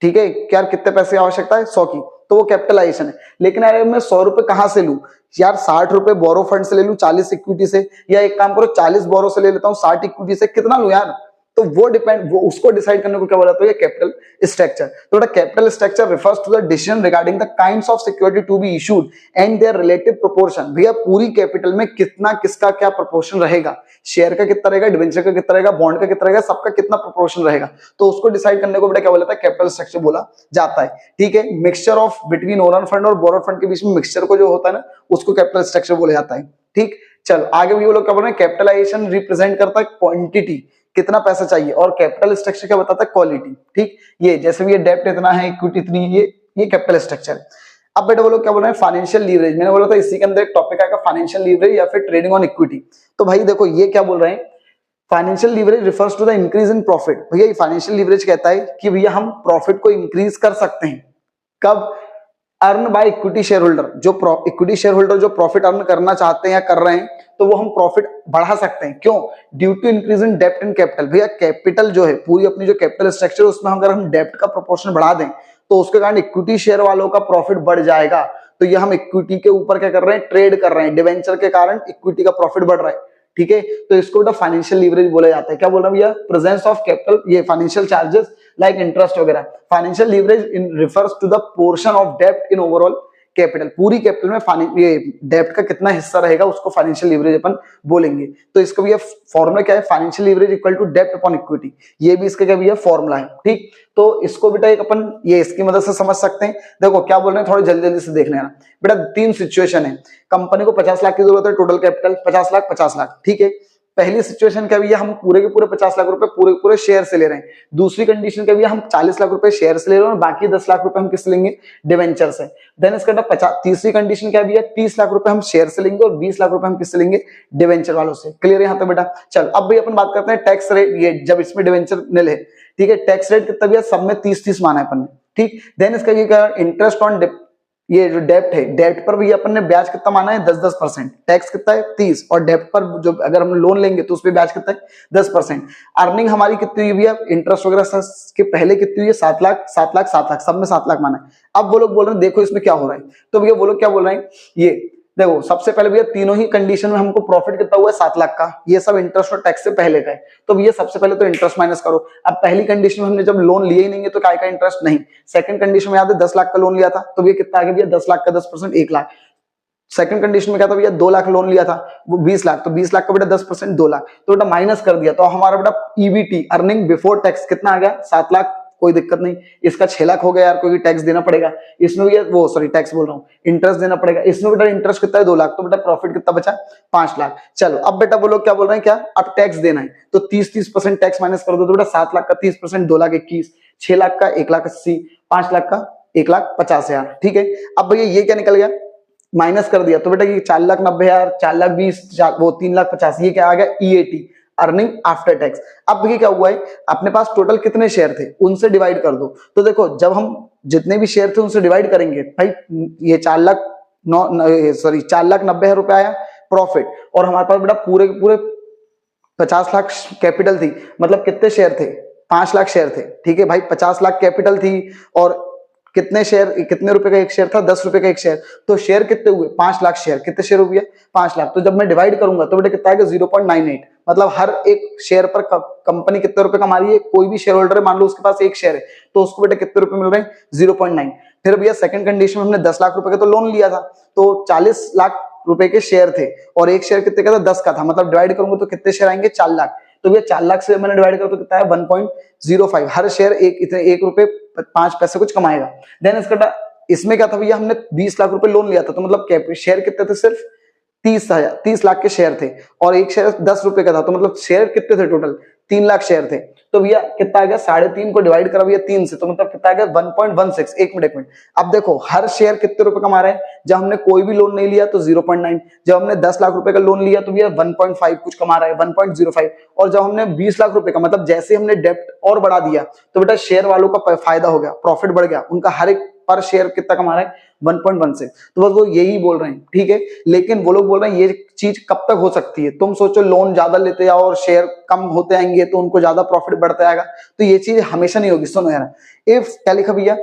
ठीक है, क्या कितने पैसे की आवश्यकता है, 100 की, तो वो कैपिटलाइजेशन है। लेकिन अरे मैं 100 रुपए कहां से लूं यार, 60 रुपए बोरो फंड से ले लूं, 40 इक्विटी से, या एक काम करो 40 बोरो से ले लेता हूं, 60 इक्विटी से, कितना लूं यार, तो वो डिपेंड, वो उसको डिसाइड करने को क्या बोला, तो ये कैपिटल स्ट्रक्चर। तो बेटा capital structure refers to the decision regarding the kinds of security to be issued and their relative proportion. भैया पूरी कैपिटल में कितना किसका क्या प्रोपोर्शन रहेगा, शेयर का कितना रहेगा, डिवेंचर का कितना रहेगा, बॉन्ड का कितना रहेगा, सबका कितना प्रोपोर्शन रहेगा, तो उसको डिसाइड करने को बेटा क्या बोला था, कैपिटल स्ट्रक्चर बोला जाता है। ठीक है, mixture of between owner fund और बोरो फंड के बीच में मिक्सचर को जो होता है ना, उसको कैपिटल स्ट्रक्चर बोला जाता है। ठीक, चलो आगे भी वो लोग क्या बोल रहे हैं, कैपिटलाइजेशन रिप्रेजेंट करता है क्वांटिटी, कितना पैसा चाहिए, और कैपिटल स्ट्रक्चर क्या बताता है, क्वालिटी। ठीक, ये जैसे भी ये डेब्ट इतना है, इक्विटी इतनी है, ये कैपिटल स्ट्रक्चर है। अब बेटा वो लोग क्या बोल रहे हैं, फाइनेंशियल लीवरेज। मैंने बोला था इसी के अंदर एक टॉपिक आएगा फाइनेंशियल लीवरेज या फिर ट्रेडिंग ऑन इक्विटी। तो भाई देखो ये क्या बोल रहे हैं, financial leverage refers to the increase in profit. भैया ये फाइनेंशियल लीवरेज कहता है कि भैया हम प्रॉफिट को इंक्रीज कर सकते हैं, कब, earn by equity share holder, जो इक्विटी शेयर होल्डर जो प्रॉफिट अर्न करना चाहते हैं या कर रहे हैं, तो वो हम प्रॉफिट बढ़ा सकते हैं। क्यों, ड्यू टू इंक्रीज इन डेप्ट एंड कैपिटल। भैया कैपिटल जो है पूरी अपनी जो कैपिटल स्ट्रक्चर, उसमें अगर हम डेप्ट का प्रोपोर्शन बढ़ा दें तो उसके कारण इक्विटी शेयर वालों का प्रॉफिट बढ़ जाएगा। तो ये हम इक्विटी के ऊपर क्या कर रहे हैं, ट्रेड कर रहे हैं, डिवेंचर के कारण इक्विटी का प्रॉफिट बढ़ रहा है। ठीक है, तो इसको बेटा फाइनेंशियल लीवरेज बोला जाता है। क्या बोल रहा हूं भैया, प्रेजेंस ऑफ कैपिटल, ये फाइनेंशियल चार्जेस लाइक इंटरेस्ट वगैरह। Financial leverage in refers to the portion of डेप्ट इन ओवरऑल कैपिटल, पूरी कैपिटल में ये डेप्ट का कितना हिस्सा रहेगा उसको फाइनेंशियल लीवरेज अपन बोलेंगे। तो इसका भी फॉर्मूला क्या है, फाइनेंशियल लीवरेज इक्वल टू डेप्ट अपॉन इक्विटी, ये भी इसका क्या भी फॉर्मूला है। ठीक, तो इसको बेटा एक अपन ये इसकी मदद से समझ सकते हैं। देखो क्या बोल रहे हैं, थोड़ी जल्दी जल्दी से देख लेना बेटा। 3 सिचुएशन है, कंपनी को 50 लाख की जरूरत है, टोटल कैपिटल 50 लाख 50 लाख। ठीक है, पहली सिचुएशन क्या भैया, हम पूरे के पूरे 50 लाख रुपए पूरे पूरे शेयर से ले रहे हैं। दूसरी कंडीशन क्या भैया, हम 40 लाख रुपए शेयर से ले रहे हैं और बाकी 10 लाख रुपए हम किससे लेंगे, डिवेंचर से। देन इसका 50, तीसरी कंडीशन क्या भैया, 30 लाख रुपए हम शेयर से लेंगे और 20 लाख रुपए हम किससे लेंगे, डिवेंचर वालों से। क्लियर है यहाँ पे बेटा। चल अब भी अपन बात करते हैं टैक्स रेट, ये जब इसमें डिवेंचर निल है। ठीक है, टैक्स रेट कितना भैया, सब में 30-30 माना है अपन ने। ठीक, देन इसका क्या, इंटरेस्ट ऑन ये जो डेप्ट है, डेप्ट पर भी अपन ने ब्याज कितना माना है, 10-10%। टैक्स कितना है 30, और डेप्ट पर जो अगर हम लोन लेंगे तो उस पर ब्याज कितना है 10%। अर्निंग हमारी कितनी हुई भैया, इंटरेस्ट वगैरह के पहले कितनी हुई है, 7 लाख 7 लाख 7 लाख, सब में 7 लाख माना है। अब वो लोग बोल रहे हैं देखो इसमें क्या हो रहा है, तो भैया वो लोग क्या बोल रहे हैं, ये देखो सबसे पहले भैया तीनों ही कंडीशन में हमको प्रॉफिट कितना हुआ है, 7 लाख का। ये सब इंटरेस्ट और टैक्स से पहले का है। तो भैया सबसे पहले तो इंटरेस्ट माइनस करो। अब पहली कंडीशन में हमने जब लोन लिए ही नहीं है तो काय का इंटरेस्ट नहीं। सेकंड कंडीशन में याद है 10 लाख का लोन लिया था, तो भैया कितना आ गया भैया, 10 लाख का 10% 1 लाख। सेकंड कंडीशन में क्या था भैया, 2 लाख लोन लिया था, वो 20 लाख, तो 20 लाख का बेटा 10% 2 लाख, तो बेटा माइनस कर दिया। तो हमारा बेटा ईबीटी, अर्निंग बिफोर टैक्स कितना आ गया, 7 लाख। कोई दिक्कत नहीं, इसका 6 लाख हो गया यार, क्योंकि टैक्स देना पड़ेगा इसमें भी, वो सॉरी टैक्स बोल रहा हूँ, इंटरेस्ट देना पड़ेगा इसमें। बेटा इंटरेस्ट कितना है, 2 लाख, तो बेटा प्रॉफिट कितना बचा, 5 लाख। चलो अब बेटा वो लोग क्या बोल रहे हैं, क्या अब टैक्स देना है, तो 30% टैक्स माइनस कर दो, तो बेटा 7 लाख का 30% 2 लाख 21, 6 लाख का 1 लाख 80, 5 लाख का 1,50,000। ठीक है, अब भैया ये क्या निकल गया, माइनस कर दिया, तो बेटा ये 4,90,000, 4,20,000, वो 3,50,000, ये क्या आ गया, ईएटी, अर्निंग आफ्टर टैक्स। अब ये क्या हुआ है, अपने पास टोटल कितने शेयर थे उनसे डिवाइड कर दो। तो देखो जब हम जितने भी शेयर थे उनसे डिवाइड करेंगे भाई, ये 4,90,000 रुपए आया प्रॉफिट, और हमारे पास बेटा पूरे के पूरे 50 लाख कैपिटल थी, मतलब कितने शेयर थे, 5 लाख शेयर थे। ठीक है भाई, 50 लाख कैपिटल थी और कितने शेयर, कितने रुपए का एक शेयर था, 10 रुपए का एक शेयर, तो शेयर कितने हुए, 5 लाख शेयर, कितने शेयर हो गया, 5 लाख। तो जब मैं डिवाइड करूंगा तो बेटा कितना आएगा, 0.98, मतलब हर एक शेयर पर कंपनी कितने रुपए कमा रही है, कोई भी शेयर होल्डर है मान लो उसके पास एक शेयर है तो उसको बेटा कितने रुपए मिल रहे हैं, 0.9। फिर भैया सेकंड कंडीशन में हमने 10 लाख रुपए का तो लोन लिया था, तो 40 लाख रुपए के शेयर थे और एक शेयर कितने का था, 10 का था, मतलब डिवाइड करूंगा तो कितने शेयर आएंगे, 4 लाख। तो भैया 4 लाख से मैंने डिवाइड करा तो कितना है 1.05, हर शेयर इतने 1 रुपए 5 पैसे कुछ कमाएगा। देन इसमें क्या था भैया, हमने 20 लाख रुपए लोन लिया था, तो मतलब शेयर कितने थे, सिर्फ 30 लाख के शेयर थे, और एक शेयर 10 रुपए का था, तो मतलब शेयर कितने थे टोटल, 3 लाख शेयर थे। तो भैया कितना आ गया, 3.5 को डिवाइड करा भैया 3 से, तो मतलब कितना आ गया 1.16। एक मिनट, अब देखो हर शेयर कितने रुपए कमा रहे हैं, जब हमने कोई भी लोन नहीं लिया तो 0.9, जब हमने 10 लाख रुपए का लोन लिया तो भैया 1.5 कुछ कमा रहा है, 1.05, और जब हमने 20 लाख रुपए का, मतलब जैसे हमने डेप्ट और बढ़ा दिया तो बेटा शेयर वालों का फायदा हो गया, प्रॉफिट बढ़ गया, उनका हर एक पर शेयर कितना कमा रहा है 1.16। तो बस वो यही बोल रहे हैं, ठीक है। लेकिन वो लोग बोल रहे हैं ये चीज कब तक हो सकती है, तुम सोचो लोन ज्यादा लेते जाओ और शेयर कम होते आएंगे तो उनको ज्यादा प्रॉफिट बढ़ता आएगा, तो ये चीज हमेशा नहीं होगी। सुनो यार, इफ क्या लिखा भैया,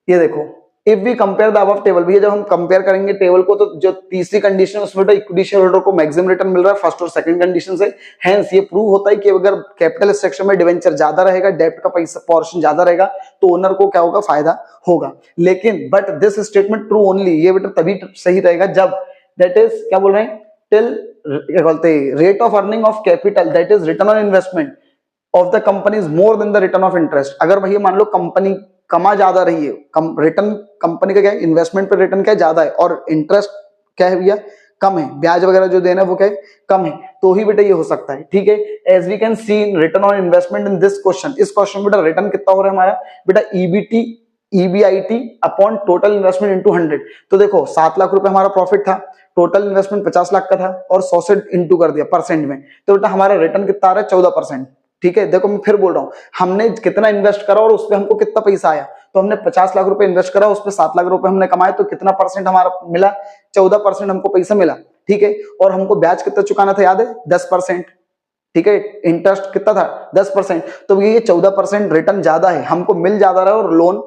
ये देखो, if we compare the above table, भैया जब हम कंपेयर करेंगे टेबल को, तो जो तीसरी कंडीशन उसमें तो इक्विटी शेयर होल्डर को मैक्सिमम रिटर्न मिल रहा है फर्स्ट और सेकंड कंडीशन से। हेंस ये प्रूव होता है कि अगर कैपिटल स्ट्रक्चर में डिवेंचर ज्यादा रहेगा, डेब्ट का पैसा पोर्शन ज्यादा रहेगा, तो ओनर को क्या होगा, फायदा होगा। लेकिन but this statement true only, ये बेटा तभी सही रहेगा जब, दैट इज क्या बोल रहे हैं, टिल क्या बोलते हैं, rate of earning of capital that is return on investment of the company is more than the return of interest. अगर भैया मान लो कंपनी कमा ज्यादा रही है, रिटर्न कंपनी का क्या है, इन्वेस्टमेंट पर रिटर्न क्या ज्यादा है, और इंटरेस्ट क्या है भैया कम है, ब्याज वगैरह जो देना है वो क्या है कम है, तो ही बेटा ये हो सकता है, ठीक है। As we can see in return on investment in this question, इस क्वेश्चन में बेटा रिटर्न कितना हो रहा है हमारा बेटा, EBT EBIT upon total investment into 100। तो देखो 7 लाख रुपए हमारा प्रॉफिट था, टोटल इन्वेस्टमेंट 50 लाख का था, और 100 से इंटू कर दिया परसेंट में, तो बेटा हमारा रिटर्न कितना आ रहा है 14%, ठीक है। देखो मैं फिर बोल रहा हूं, हमने कितना इन्वेस्ट करा और उस पर हमको कितना पैसा आया, तो हमने 50 लाख रुपए इन्वेस्ट करा, उस पर 7 लाख रुपए हमने कमाए, तो कितना परसेंट हमारा मिला, 14% हमको पैसा मिला, ठीक है। और हमको ब्याज कितना चुकाना था याद है, 10%, ठीक है। इंटरेस्ट कितना था 10%, तो ये 14% रिटर्न ज्यादा है, हमको मिल ज्यादा रहा है और लोन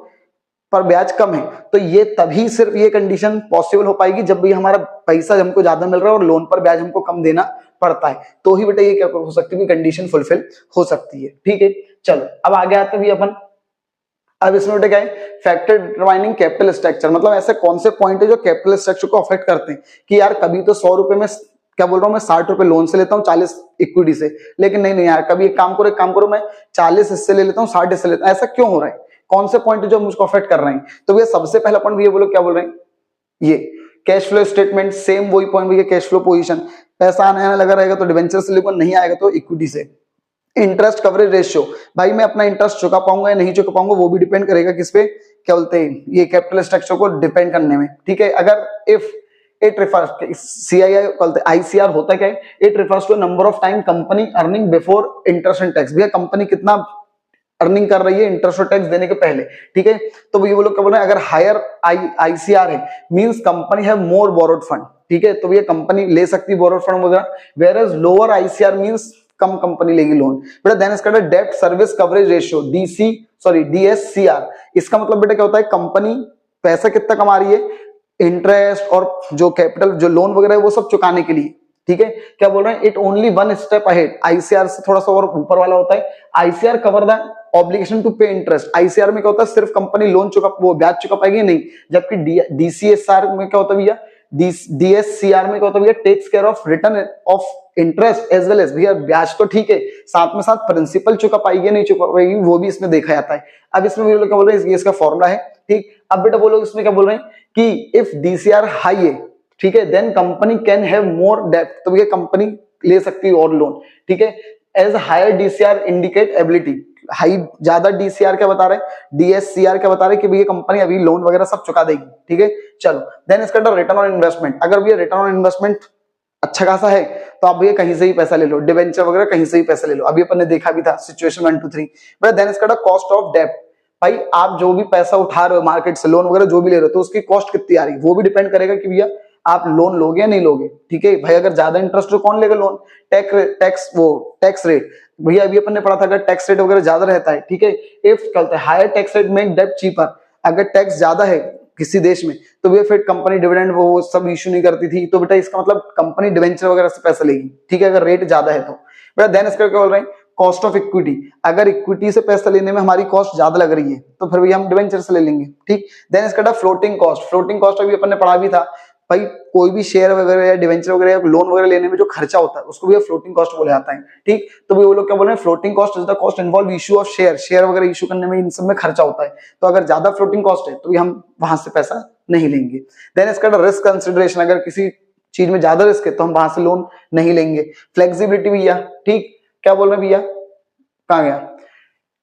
पर ब्याज कम है, तो ये तभी सिर्फ ये कंडीशन पॉसिबल हो पाएगी जब भी हमारा पैसा हमको ज्यादा मिल रहा है और लोन पर ब्याज हमको कम देना पड़ता है, तो ही बेटा ये क्या हो सकती है, कंडीशन फुलफिल हो सकती है, ठीक है। चलो अब आगे आते हैं अपन, अब इसमें बेटा क्या है, फैक्टर डिटरमाइनिंग कैपिटल स्ट्रक्चर, मतलब ऐसे कौन से पॉइंट है जो कैपिटल स्ट्रक्चर को अफेक्ट करते हैं, कि यार कभी तो 100 रुपए में क्या बोल रहा हूं मैं, 60 रुपए लोन से लेता हूँ, 40 इक्विटी से, लेकिन नहीं यार कभी एक काम करो मैं 40 इससे ले लेता हूँ, 60 इससे लेता हूँ, ऐसा क्यों हो रहा है, कौन से पॉइंट जो मुझको अफेक्ट कर रहे हैं। तो भैया सबसे पहला पॉइंट भैया बोलो क्या बोल रहे हैं, ये कैश फ्लो स्टेटमेंट, सेम वही पॉइंट भैया, कैश फ्लो पोजीशन, पैसा आने लगा रहेगा तो डिवेंचर से लेकर, नहीं आएगा तो इक्विटी से। इंटरेस्ट कवरेज रेशियो, भाई मैं अपना इंटरेस्ट चुका पाऊंगा या नहीं चुका पाऊंगा, वो भी डिपेंड करेगा किस पे, क्या बोलते हैं, ये कैपिटल स्ट्रक्चर को डिपेंड करने में, ठीक है। अगर इफ इट रिफर्स, सीआईआई बोलते हैं, आईसीआर होता क्या है, it refers to number of time company earning before interest and tax, भैया कंपनी कितना अर्निंग कर रही है इंटरेस्ट और टैक्स देने के पहले, ठीक है। तो भैया वो लोग क्या बोल रहे हैं, अगर हायर आईसीआर है मींस कंपनी है मोर बोरोड फंड, ठीक है, तो भैया कंपनी ले सकती है बोरोड फंड वगैरह, where as lower ICR means कम कंपनी लेगी लोन। बेटा देन इसका डेब्ट सर्विस कवरेज रेशियो डीएससीआर, इसका मतलब बेटा क्या होता है, कंपनी पैसा कितना कमा रही है इंटरेस्ट और जो कैपिटल जो लोन वगैरह है वो सब चुकाने के लिए, ठीक है। क्या बोल रहे हैं, it only one step ahead, ICR से थोड़ा सा और ऊपर वाला होता है। ICR cover the obligation to pay interest, ICR में क्या होता है, सिर्फ कंपनी लोन चुका, वो ब्याज चुका पाएगी नहीं, जबकि डीसीएसआर में क्या होता है भैया, डीएससीआर में क्या होता है भैया, takes care of return of interest as well as, भैया ब्याज तो ठीक है, साथ में साथ प्रिंसिपल चुका पाएगी नहीं चुका पाएगी वो भी इसमें देखा जाता है। अब इसमें भी लोग क्या बोल रहे हैं, ये इसका फॉर्मूला है, ठीक। अब बेटा वो लोग इसमें क्या बोल रहे हैं कि इफ डीसीआर हाई है, ठीक है, then company can have more डेब्ट, तो ये कंपनी ले सकती है और लोन, ठीक है। As higher DCR indicate ability, high ज्यादा डीसीआर क्या बता रहे हैं, डीएससीआर क्या बता रहे हैं कि भैया कंपनी अभी लोन वगैरह सब चुका देगी, ठीक है। चलो देन इसका रिटर्न ऑन इन्वेस्टमेंट, अगर भैया रिटर्न ऑन इन्वेस्टमेंट अच्छा खासा है तो आप भैया कहीं से ही पैसा ले लो, डिवेंचर वगैरह कहीं से ही पैसा ले लो, अभी अपन ने देखा भी था सिचुएशन 1 2 3। बट देन इसका कॉस्ट ऑफ डेब्ट, भाई आप जो भी पैसा उठा रहे हो मार्केट से, लोन वगैरह जो भी ले रहे हो, तो उसकी कॉस्ट कितनी आ रही है वो भी डिपेंड करेगा कि भैया आप लोन लोगे या नहीं लोगे, ठीक है। भाई अगर ज्यादा इंटरेस्ट हो कौन लेगा लोन, टैक्स रेट, भैया अभी अपन ने पढ़ा था अगर टैक्स रेट वगैरह ज्यादा रहता है, ठीक है, इफ कहते हैं हायर टैक्स रेट मेक डेब्ट चीपर, अगर टैक्स ज्यादा है किसी देश में तो भैया फिर कंपनी डिविडेंड वो सब इश्यू नहीं करती थी, तो बेटा इसका मतलब कंपनी डिवेंचर वगैरह से पैसा लेगी, ठीक है, अगर रेट ज्यादा है तो। बेटा देन इसका क्या बोल रहे हैं, कॉस्ट ऑफ इक्विटी, अगर इक्विटी से पैसा लेने में हमारी कॉस्ट ज्यादा लग रही है तो फिर भैया हम डिवेंचर से ले लेंगे, ठीक। देन इसका फ्लोटिंग कॉस्ट, फ्लोटिंग कॉस्ट अभी अपन ने पढ़ा भी था, भाई कोई भी शेयर वगैरह या डिवेंचर वगैरह या लोन वगैरह लेने में जो खर्चा होता है उसको भी फ्लोटिंग कॉस्ट बोला जाता है, ठीक। तो वो लोग क्या बोल रहे हैं, floating cost is the cost involve issue of share वगैरह इशू करने में, इन सब में खर्चा होता है। तो अगर ज्यादा फ्लोटिंग कॉस्ट है तो भी हम वहां से पैसा नहीं लेंगे। देन इसका रिस्क कंसिडरेशन, अगर किसी चीज में ज्यादा रिस्क है तो हम वहां से लोन नहीं लेंगे। फ्लेक्सिबिलिटी भैया, ठीक, क्या बोल रहे हैं भैया, कहां गया,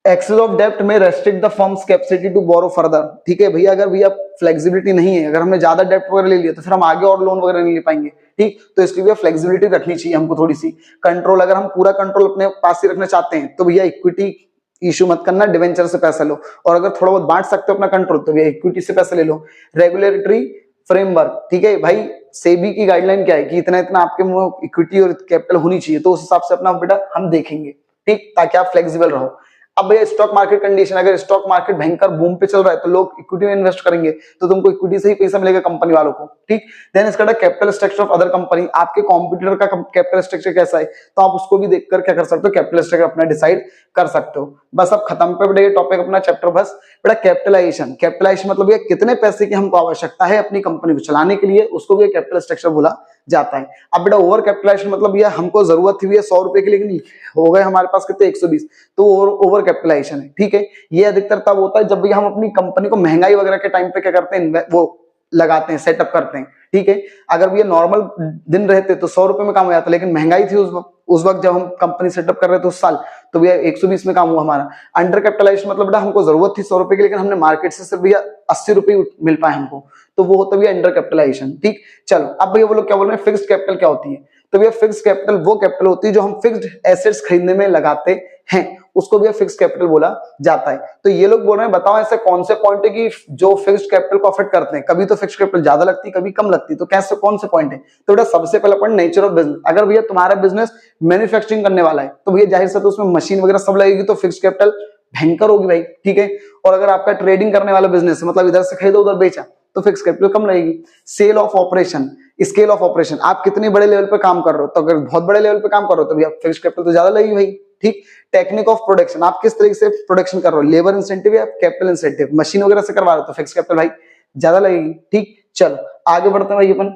एक्सेस ऑफ डेप्ट में restrict the firm's capacity to borrow further, ठीक है भैया। अगर भैया फ्लेक्सिबिलिटी नहीं है, अगर हमने ज्यादा डेप्ट वगैरह ले लिया तो फिर हम आगे और लोन वगैरह नहीं ले पाएंगे, ठीक। तो इसकी भैया फ्लेक्सिबिलिटी रखनी चाहिए हमको थोड़ी सी। कंट्रोल, अगर हम पूरा कंट्रोल अपने पास ही रखना चाहते हैं तो भैया इक्विटी इशू मत करना, डिवेंचर से पैसा लो, और अगर थोड़ा बहुत बांट सकते हो अपना कंट्रोल तो भैया इक्विटी से पैसा ले लो। रेगुलेटरी फ्रेमवर्क, ठीक है भाई, सेबी की गाइडलाइन क्या है कि इतना इतना आपके इक्विटी और कैपिटल होनी चाहिए, तो उस हिसाब से अपना बेटा हम देखेंगे, ठीक, ताकि आप फ्लेक्सिबल रहो। अब भैया स्टॉक मार्केट कंडीशन, अगर स्टॉक मार्केट भयंकर बूम पे चल रहा है तो लोग इक्विटी में इन्वेस्ट करेंगे, तो तुमको इक्विटी से ही पैसा मिलेगा कंपनी वालों को, ठीक। देन इसका capital structure of other company, आपके कॉम्पिटिटर का कैपिटल स्ट्रक्चर कैसा है तो आप उसको भी देखकर क्या कर सकते हो, कैपिटल स्ट्रक्चर अपना डिसाइड कर सकते हो। बस अब खत्म पे बेटा ये टॉपिक अपना चैप्टर। बस बेटा कैपिटलाइजेशन, कैपिटलाइजेशन मतलब ये कितने पैसे की हमको आवश्यकता है अपनी कंपनी को चलाने के लिए, उसको भी कैपिटल स्ट्रक्चर बोला जाता है। अब बेटा ओवर कैपिटलाइजेशन मतलब ये हमको जरूरत थी 100 रुपए की, लेकिन हो गए हमारे पास कितने 120, तो ओवर कैपिटलाइजेशन है, ठीक है। ये अधिकतर तब होता है जब भी हम अपनी कंपनी को महंगाई वगैरह के टाइम पे क्या करते हैं, वो लगाते हैं, सेटअप करते हैं, ठीक है। अगर भी ये नॉर्मल दिन रहते तो 100 रुपए में काम हो जाता, लेकिन महंगाई थी उस वक्त जब हम कंपनी सेटअप कर रहे थे उस साल, तो भैया 120 में काम हुआ हमारा। अंडर कैपिटलाइजेशन मतलब बेटा हमको जरूरत थी 100 रुपए की, लेकिन हमने मार्केट से सिर्फ भैया 80 रुपए मिल पाए हमको, तो वो होता है अंडर कैपिटलाइजेशन, ठीक। चलो अब भैया वो लोग क्या बोल रहे हैं, फिक्स्ड कैपिटल क्या होती है, तो भैया फिक्स्ड कैपिटल वो कैपिटल होती है जो हम फिक्स्ड एसेट्स खरीदने में लगाते हैं, उसको भी फिक्स्ड कैपिटल बोला जाता है। तो ये लोग बोल रहे हैं बताओ ऐसे कौन से पॉइंट है कि जो फिक्स्ड कैपिटल को अफेक्ट करते हैं, कभी तो फिक्स्ड कैपिटल ज्यादा लगती कभी कम लगती, तो कैसे कौन से पॉइंट है, तो बेटा सबसे पहला पॉइंट नेचर ऑफ बिजनेस। अगर भैया तुम्हारा बिजनेस मैन्युफैक्चरिंग करने वाला है तो भैया जाहिर से तो उसमें मशीन वगैरह सब लगेगी, तो फिक्स्ड कैपिटल भयंकर होगी भाई, ठीक है। और अगर आपका ट्रेडिंग करने वाला बिजनेस है, मतलब इधर से खरीदो उधर बेचा, तो फिक्स कैपिटल कम रहेगी। Sale of operation, scale of operation, आप कितने बड़े लेवल पे काम कर रहे हो, तो अगर बहुत बड़े लेवल पे काम कर रहे हो तो भैया फिक्स कैपिटल तो ज्यादा लगेगी भाई, ठीक। टेक्निक ऑफ प्रोडक्शन, आप किस तरीके से प्रोडक्शन कर रहे हो, लेबर इंसेंटिव या कैपिटल इंसेंटिव, मशीन वगैरह से करवा रहे हो तो फिक्स कैपिटल भाई ज्यादा लगेगी, ठीक। चलो आगे बढ़ते हैं भाई अपन।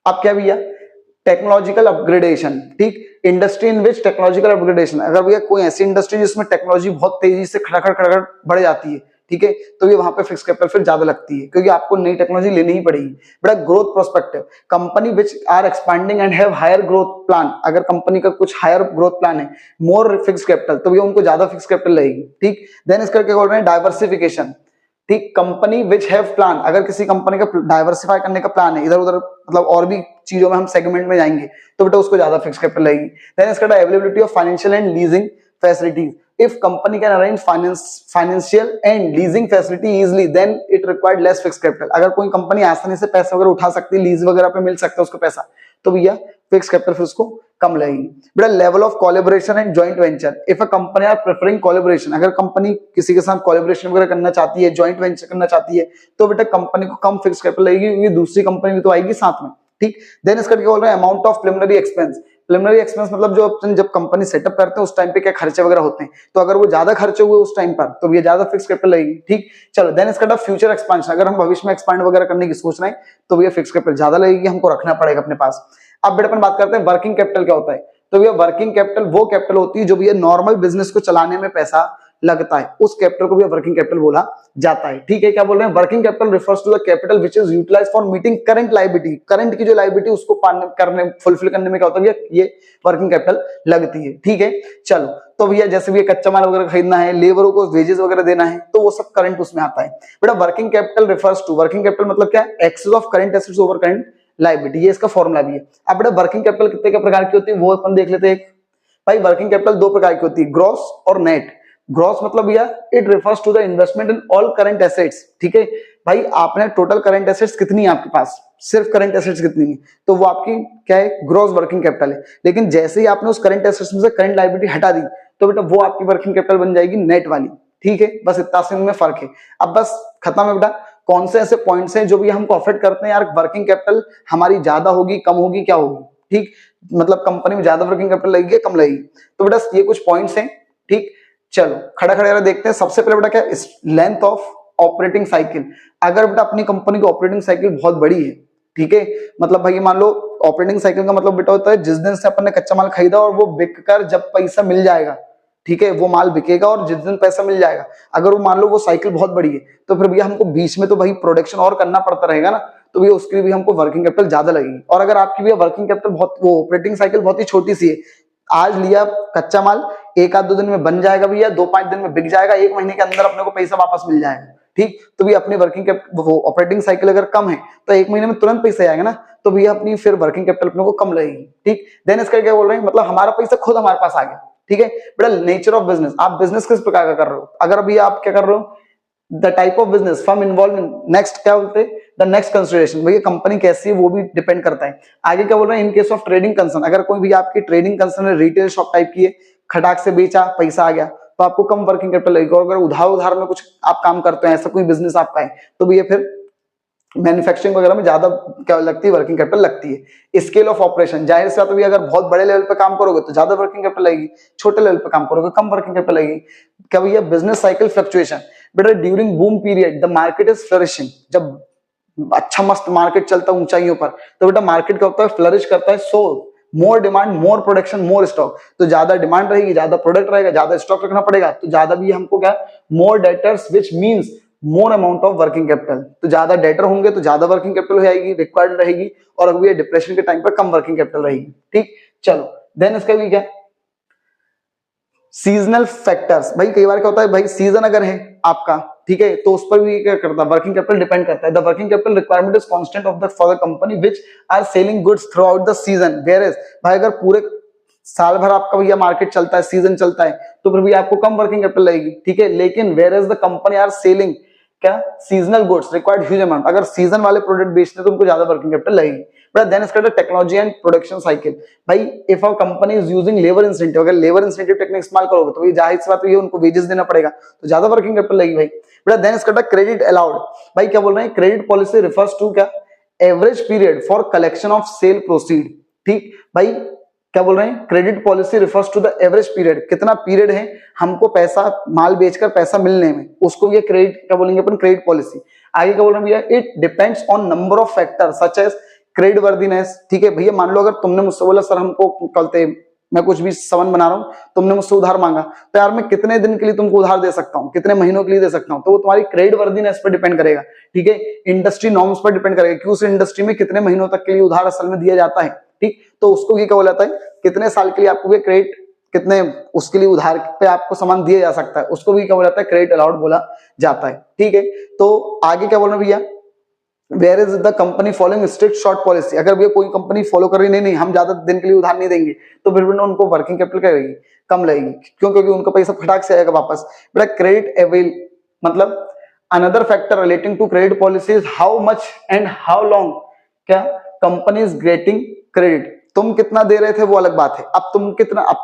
अब क्या भैया, टेक्नोलॉजिकल अपग्रेडेशन, ठीक। Industry in which technological upgradation, अगर भैया कोई ऐसी इंडस्ट्री जिसमें टेक्नोलॉजी बहुत तेजी से खड़खड़ बढ़ जाती है, ठीक है, तो ये वहां पे फिक्स कैपिटल फिर ज्यादा लगती है, क्योंकि आपको नई टेक्नोलॉजी लेनी ही पड़ेगी। बड़ा growth prospective, company which are expanding and have higher growth plan, अगर कंपनी का कुछ हायर ग्रोथ प्लान है, मोर फिक्स कैपिटल, तो ये उनको ज्यादा फिक्स कैपिटल लगेगी, ठीक। देन इसका क्या बोल रहे हैं, डाइवर्सिफिकेशन, ठीक। कंपनी विच हैव प्लान, अगर किसी कंपनी का डाइवर्सिफाई करने का प्लान है, इधर उधर मतलब और भी चीजों में हम सेगमेंट में जाएंगे, तो बेटा उसको ज्यादा फिक्स कैपिटल लगेगी। देन इसका availability of financial and leasing facilities, if company can arrange financial and leasing facility easily then it required less fixed capital, अगर कोई कंपनी आसानी से पैसे वगैरह उठा सकती है, लीज वगैरह पे मिल सकता है उसको पैसा, तो भैया फिक्स कैपिटल फिर उसको कम लगेगी। बेटा level of collaboration and joint venture, if a company are preferring collaboration, अगर कंपनी किसी के साथ कोलैबोरेशन वगैरह करना चाहती है, जॉइंट वेंचर करना चाहती है, तो बेटा कंपनी को कम फिक्स कैपिटल लगेगी, क्योंकि दूसरी कंपनी भी तो आएगी साथ में, ठीक। देन इसका क्या बोल रहे हैं, amount of preliminary expense, preliminary expense मतलब जो अपन जब कंपनी सेटअप करते हैं उस टाइम पे क्या खर्चे वगैरह होते हैं, तो अगर वो ज्यादा खर्चे हुए उस टाइम पर तो ये ज्यादा फिक्स कैपिटल लगेगी, ठीक। चलो देन इसका फ्यूचर एक्सपांशन, अगर हम भविष्य में एक्सपांड वगैरह करने की सोच रहे हैं तो भैया फिक्स कैपिटल ज्यादा लगेगी, हमको रखना पड़ेगा अपने पास। अब बेटा अपन बात करते हैं वर्किंग कैपिटल क्या होता है, तो भैया वर्किंग कैपिटल वो कैपिटल होती है जो भैया नॉर्मल बिजनेस को चलाने में पैसा लगता है, उस कैपिटल को भी वर्किंग कैपिटल बोला जाता है, ठीक है। क्या बोल रहे हैं, working capital refers to the capital which is utilised for meeting current liability, current की जो लायबिलिटी उसको फुलफिल करने में क्या होता है, ये वर्किंग कैपिटल लगती है, ठीक है। चलो तो भैया जैसे भी कच्चा माल वगैरह खरीदना है, लेबरों को वेजेस वगैरह देना है, तो वो सब करंट उसमें आता है। बेटा working capital refers to, working capital मतलब क्या है, excess of current assets over current liability, ये इसका फॉर्मूला भी है। अब बेटा वर्किंग कैपिटल कितने के प्रकार की होती है वो अपन देख लेते हैं। भाई वर्किंग कैपिटल दो प्रकार की होती है, ग्रॉस और नेट। ग्रॉस मतलब भैया it refers to the investment in all current assets, ठीक है। भाई आपने टोटल करंट एसेट्स कितनी है आपके पास, सिर्फ करंट एसेट्स कितनी है, तो वो आपकी क्या है, ग्रॉस वर्किंग कैपिटल है। लेकिन जैसे ही आपने उस करंट एसेट्स में से करंट लायबिलिटी हटा दी तो बेटा वो आपकी वर्किंग कैपिटल बन जाएगी नेट वाली, ठीक है। बस इतना से इनमें फर्क है। अब बस खत्म है बेटा। कौन से ऐसे पॉइंट्स हैं जो भी हमको अफेक्ट करते हैं यार, वर्किंग कैपिटल हमारी ज्यादा होगी कम होगी क्या होगी, ठीक। मतलब कंपनी में ज्यादा वर्किंग कैपिटल लगेगी कम लगेगी, तो बेटा ये कुछ पॉइंट्स हैं, ठीक। चलो खड़ा खड़ा देखते हैं। सबसे पहले बेटा क्या है, लेंथ ऑफ ऑपरेटिंग साइकिल। अगर बेटा अपनी कंपनी की ऑपरेटिंग साइकिल बहुत बड़ी है ठीक है। मतलब भाई मान लो ऑपरेटिंग साइकिल का मतलब बेटा होता है जिस दिन से अपन ने कच्चा माल खरीदा और वो बिक कर जब पैसा मिल जाएगा, ठीक है, वो माल बिकेगा और जिस दिन पैसा मिल जाएगा। अगर वो मान लो वो साइकिल बहुत बड़ी है तो फिर भैया हमको बीच में तो भाई प्रोडक्शन और करना पड़ता रहेगा ना, तो भैया उसके लिए भी हमको वर्किंग कैपिटल ज्यादा लगेगी। और अगर आपकी भैया वर्किंग कैपिटल बहुत, वो ऑपरेटिंग साइकिल बहुत ही छोटी सी है, आज लिया कच्चा माल, एक आध दो दिन में बन जाएगा भैया, 2-5 दिन में बिक जाएगा, 1 महीने के अंदर अपने को पैसा वापस मिल जाएगा, ठीक। तो भैया अपनी वर्किंग कैपिटल, ऑपरेटिंग साइकिल अगर कम है तो 1 महीने में तुरंत पैसा आएगा ना, तो भैया अपनी फिर वर्किंग कैपिटल अपने को कम लगेगी, ठीक। देन इसका क्या बोल रहे हैं, मतलब हमारा पैसा खुद हमारे पास आ गया, ठीक है। बेटा नेचर ऑफ बिजनेस, आप बिजनेस किस प्रकार का कर रहे हो, अगर अभी आप क्या कर रहे हो, the type of business, firm involvement, next क्या बोलते हैं, द नेक्स्ट कंसिडरेशन, भैया कंपनी कैसी है वो भी डिपेंड करता है। आगे क्या बोल रहे हैं, in case of trading concern, अगर कोई भी आपकी ट्रेडिंग कंसर्न है, रिटेल शॉप टाइप की है, खटाक से बेचा पैसा आ गया, तो आपको कम वर्किंग कैपिटल लगेगा। और अगर उधार उधार में कुछ आप काम करते हैं, ऐसा कोई बिजनेस आपका है, तो भैया फिर मैन्युफैक्चरिंग वगैरह में ज्यादा क्या लगती है, वर्किंग कैपिटल लगती है। स्केल ऑफ ऑपरेशन, जाहिर सी बात है, अगर बहुत बड़े लेवल पे काम करोगे तो ज्यादा वर्किंग कैपिटल लगेगी, छोटे लेवल पे काम करोगे कम वर्किंग कैपिटल लगेगी। क्या भैया बिजनेस साइकिल फ्लक्चुएशन, बेटा during boom period the market is flourishing, जब अच्छा मस्त मार्केट चलता है ऊंचाइयों पर, तो बेटा मार्केट क्या होता है, फ्लरिश करता है। सो मोर डिमांड, मोर प्रोडक्शन, मोर स्टॉक, तो ज्यादा डिमांड रहेगी, ज्यादा प्रोडक्ट रहेगा, ज्यादा स्टॉक रखना पड़ेगा, तो ज्यादा भी हमको क्या, more debtors, which means more amount of working capital, तो ज्यादा डेटर होंगे तो ज्यादा वर्किंग कैपिटल हो जाएगी, रिक्वायर्ड रहेगी। और अगर ये डिप्रेशन के टाइम पर कम वर्किंग कैपिटल रहेगी, ठीक। चलो देन इसका भी क्या, सीजनल फैक्टर्स, भाई कई बार क्या होता है, भाई सीजन अगर है आपका, ठीक है, तो उस पर भी क्या करता है, वर्किंग कैपिटल डिपेंड करता है। The working capital requirement is constant of the for the company which are selling goods throughout the season, where is, भाई अगर पूरे साल भर आपका भैया मार्केट चलता है, सीजन चलता है, तो फिर भी आपको कम वर्किंग कैपिटल लगेगी, ठीक है। लेकिन where is the company are selling क्या, seasonal goods required huge amount, अगर सीजन वाले प्रोडक्ट बेचते हैं तो उनको ज्यादा वर्किंग कैपिटल लगेगी। बट देन इसका टेक्नोलॉजी एंड प्रोडक्शन साइकिल, भाई if a company is using labour incentive, अगर लेबर इंसेंटिव टेक्निक इस्तेमाल करोगे तो ये जाहिर सी बात है उनको वेजेस देना पड़ेगा, तो ज्यादा वर्किंग कैपिटल लगेगी भाई। बट देन इसका क्रेडिट अलाउड, भाई क्या बोल रहे हैं, क्रेडिट पॉलिसी रिफर्स टू क्या, average period for collection of sale proceed, ठीक। भाई क्या बोल रहे हैं, credit policy refers to the average period, कितना पीरियड है हमको पैसा माल बेचकर पैसा मिलने में, उसको ये क्रेडिट क्या बोलेंगे अपन, क्रेडिट पॉलिसी। आगे क्या बोल रहे हैं भैया, it depends on number of factor such as credit worthiness, ठीक है। भैया मान लो अगर तुमने मुझसे बोला सर हमको कलते मैं कुछ भी सामान बना रहा हूँ, तुमने मुझसे उधार मांगा, तो यार मैं कितने दिन के लिए तुमको उधार दे सकता हूँ, कितने महीनों के लिए दे सकता हूँ, तो वो तुम्हारी क्रेडिट वर्दीनेस पर डिपेंड करेगा, ठीक है। इंडस्ट्री नॉर्म्स पर डिपेंड करेगा कि उस इंडस्ट्री में कितने महीनों तक के लिए उधार असल में दिया जाता है, ठीक। तो उसको ये क्या बोला जाता है, कितने साल के लिए आपको क्रेडिट, कितने उसके लिए उधार पे आपको सामान दिया जा सकता है, उसको भी क्या बोला जाता है, क्रेडिट अलाउड बोला जाता है, ठीक है। तो आगे क्या बोल रहे भैया, where is the company following strict short policy, अगर भैया कोई कंपनी फॉलो कर रही नहीं हम ज्यादा दिन के लिए उधार नहीं देंगे, तो फिर उनको वर्किंग कैपिटल क्या रहेगी, कम लगेगी, क्यों, क्योंकि उनका पैसा फटाक से आएगा वापस। बट क्रेडिट अवेल, मतलब another factor relating to credit policy is how much and how long क्या कंपनी इज गेटिंग क्रेडिट, तुम कितना दे रहे थे वो अलग बात है, अब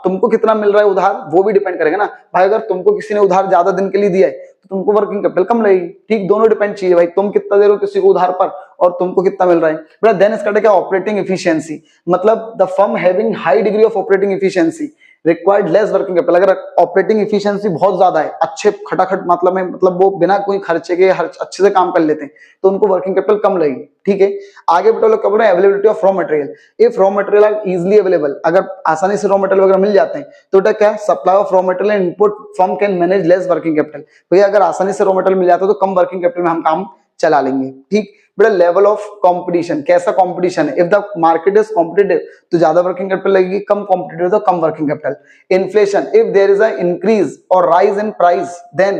तुमको कितना मिल रहा है उधार वो भी डिपेंड करेगा ना। भाई अगर तुमको किसी ने उधार ज्यादा दिन के लिए दिया है तो तुमको वर्किंग कैपिटल कम लगेगी, ठीक। दोनों डिपेंड चाहिए भाई, तुम कितना दे रहे हो किसी को उधार पर और तुमको कितना मिल रहा है। बट देन इसका क्या, ऑपरेटिंग एफिशिएंसी, मतलब the firm having high degree of operating efficiency required less working capital, अगर ऑपरेटिंग एफिशिएंसी बहुत ज्यादा है, अच्छे खटाखट मतलब है, मतलब वो बिना कोई खर्चे के अच्छे से काम कर लेते हैं, तो उनको वर्किंग कैपिटल कम लगेगी, ठीक है। आगे बेटा लोग क्या बोल रहे हैं, availability of raw material, if raw material are easily available, अगर आसानी से रॉ मटेरियल वगैरह मिल जाते हैं तो बेटा क्या, supply of raw material and input firm can manage less working capital, भैया अगर आसानी से रॉ मटेरियल मिल जाता है तो कम वर्किंग कैपिटल में हम काम चला लेंगे, ठीक। बेटा लेवल ऑफ कंपटीशन, कैसा कंपटीशन है, if the market is competitive तो ज्यादा वर्किंग कैपिटल लगेगी, कम कॉम्पिटिटिव तो कम working capital. Inflation, if there is a increase और rise in price then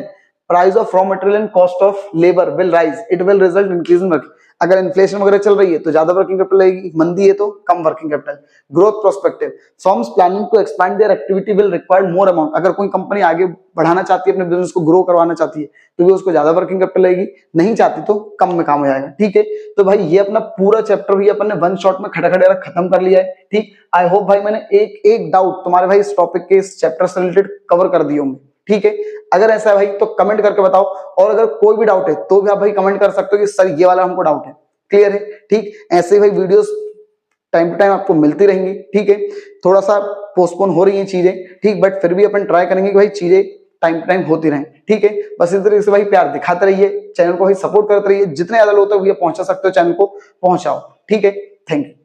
price of raw material and cost of labour will rise, it will result increase in working, अगर inflation वगैरह चल रही है तो ज्यादा वर्किंग कैपिटल लगेगी, मंदी है तो कम working capital. Growth prospective, firms planning to expand their activity will require more amount, अगर कोई कंपनी आगे बढ़ाना चाहती है, अपने बिजनेस को ग्रो करवाना चाहती है तो भी उसको ज्यादा वर्किंग कैपिटल लगेगी, नहीं चाहती तो कम में काम हो जाएगा, ठीक है। तो भाई ये अपना पूरा चैप्टर भी अपन ने वन शॉट में खड़ा खत्म कर लिया है, ठीक। आई होप भाई मैंने एक डाउट तुम्हारे भाई इस टॉपिक के इस चैप्टर से रिलेटेड कवर कर दिए होंगे, ठीक है। अगर ऐसा है भाई तो कमेंट करके बताओ, और अगर कोई भी डाउट है तो भी आप भाई कमेंट कर सकते हो कि सर ये वाला हमको डाउट है, क्लियर है, ठीक। ऐसे भाई वीडियोस टाइम टू टाइम आपको मिलती रहेंगी, ठीक है। थोड़ा सा पोस्टपोन हो रही हैं चीजें, ठीक, बट फिर भी अपन ट्राई करेंगे कि भाई चीजें टाइम टू टाइम होती रहें, ठीक है। बस इस तरीके से भाई प्यार दिखाते रहिए, चैनल को भाई सपोर्ट करते रहिए, जितने ज्यादा लोग तक भैया पहुंचा सकते हो चैनल को पहुंचाओ। ठीक है, थैंक यू।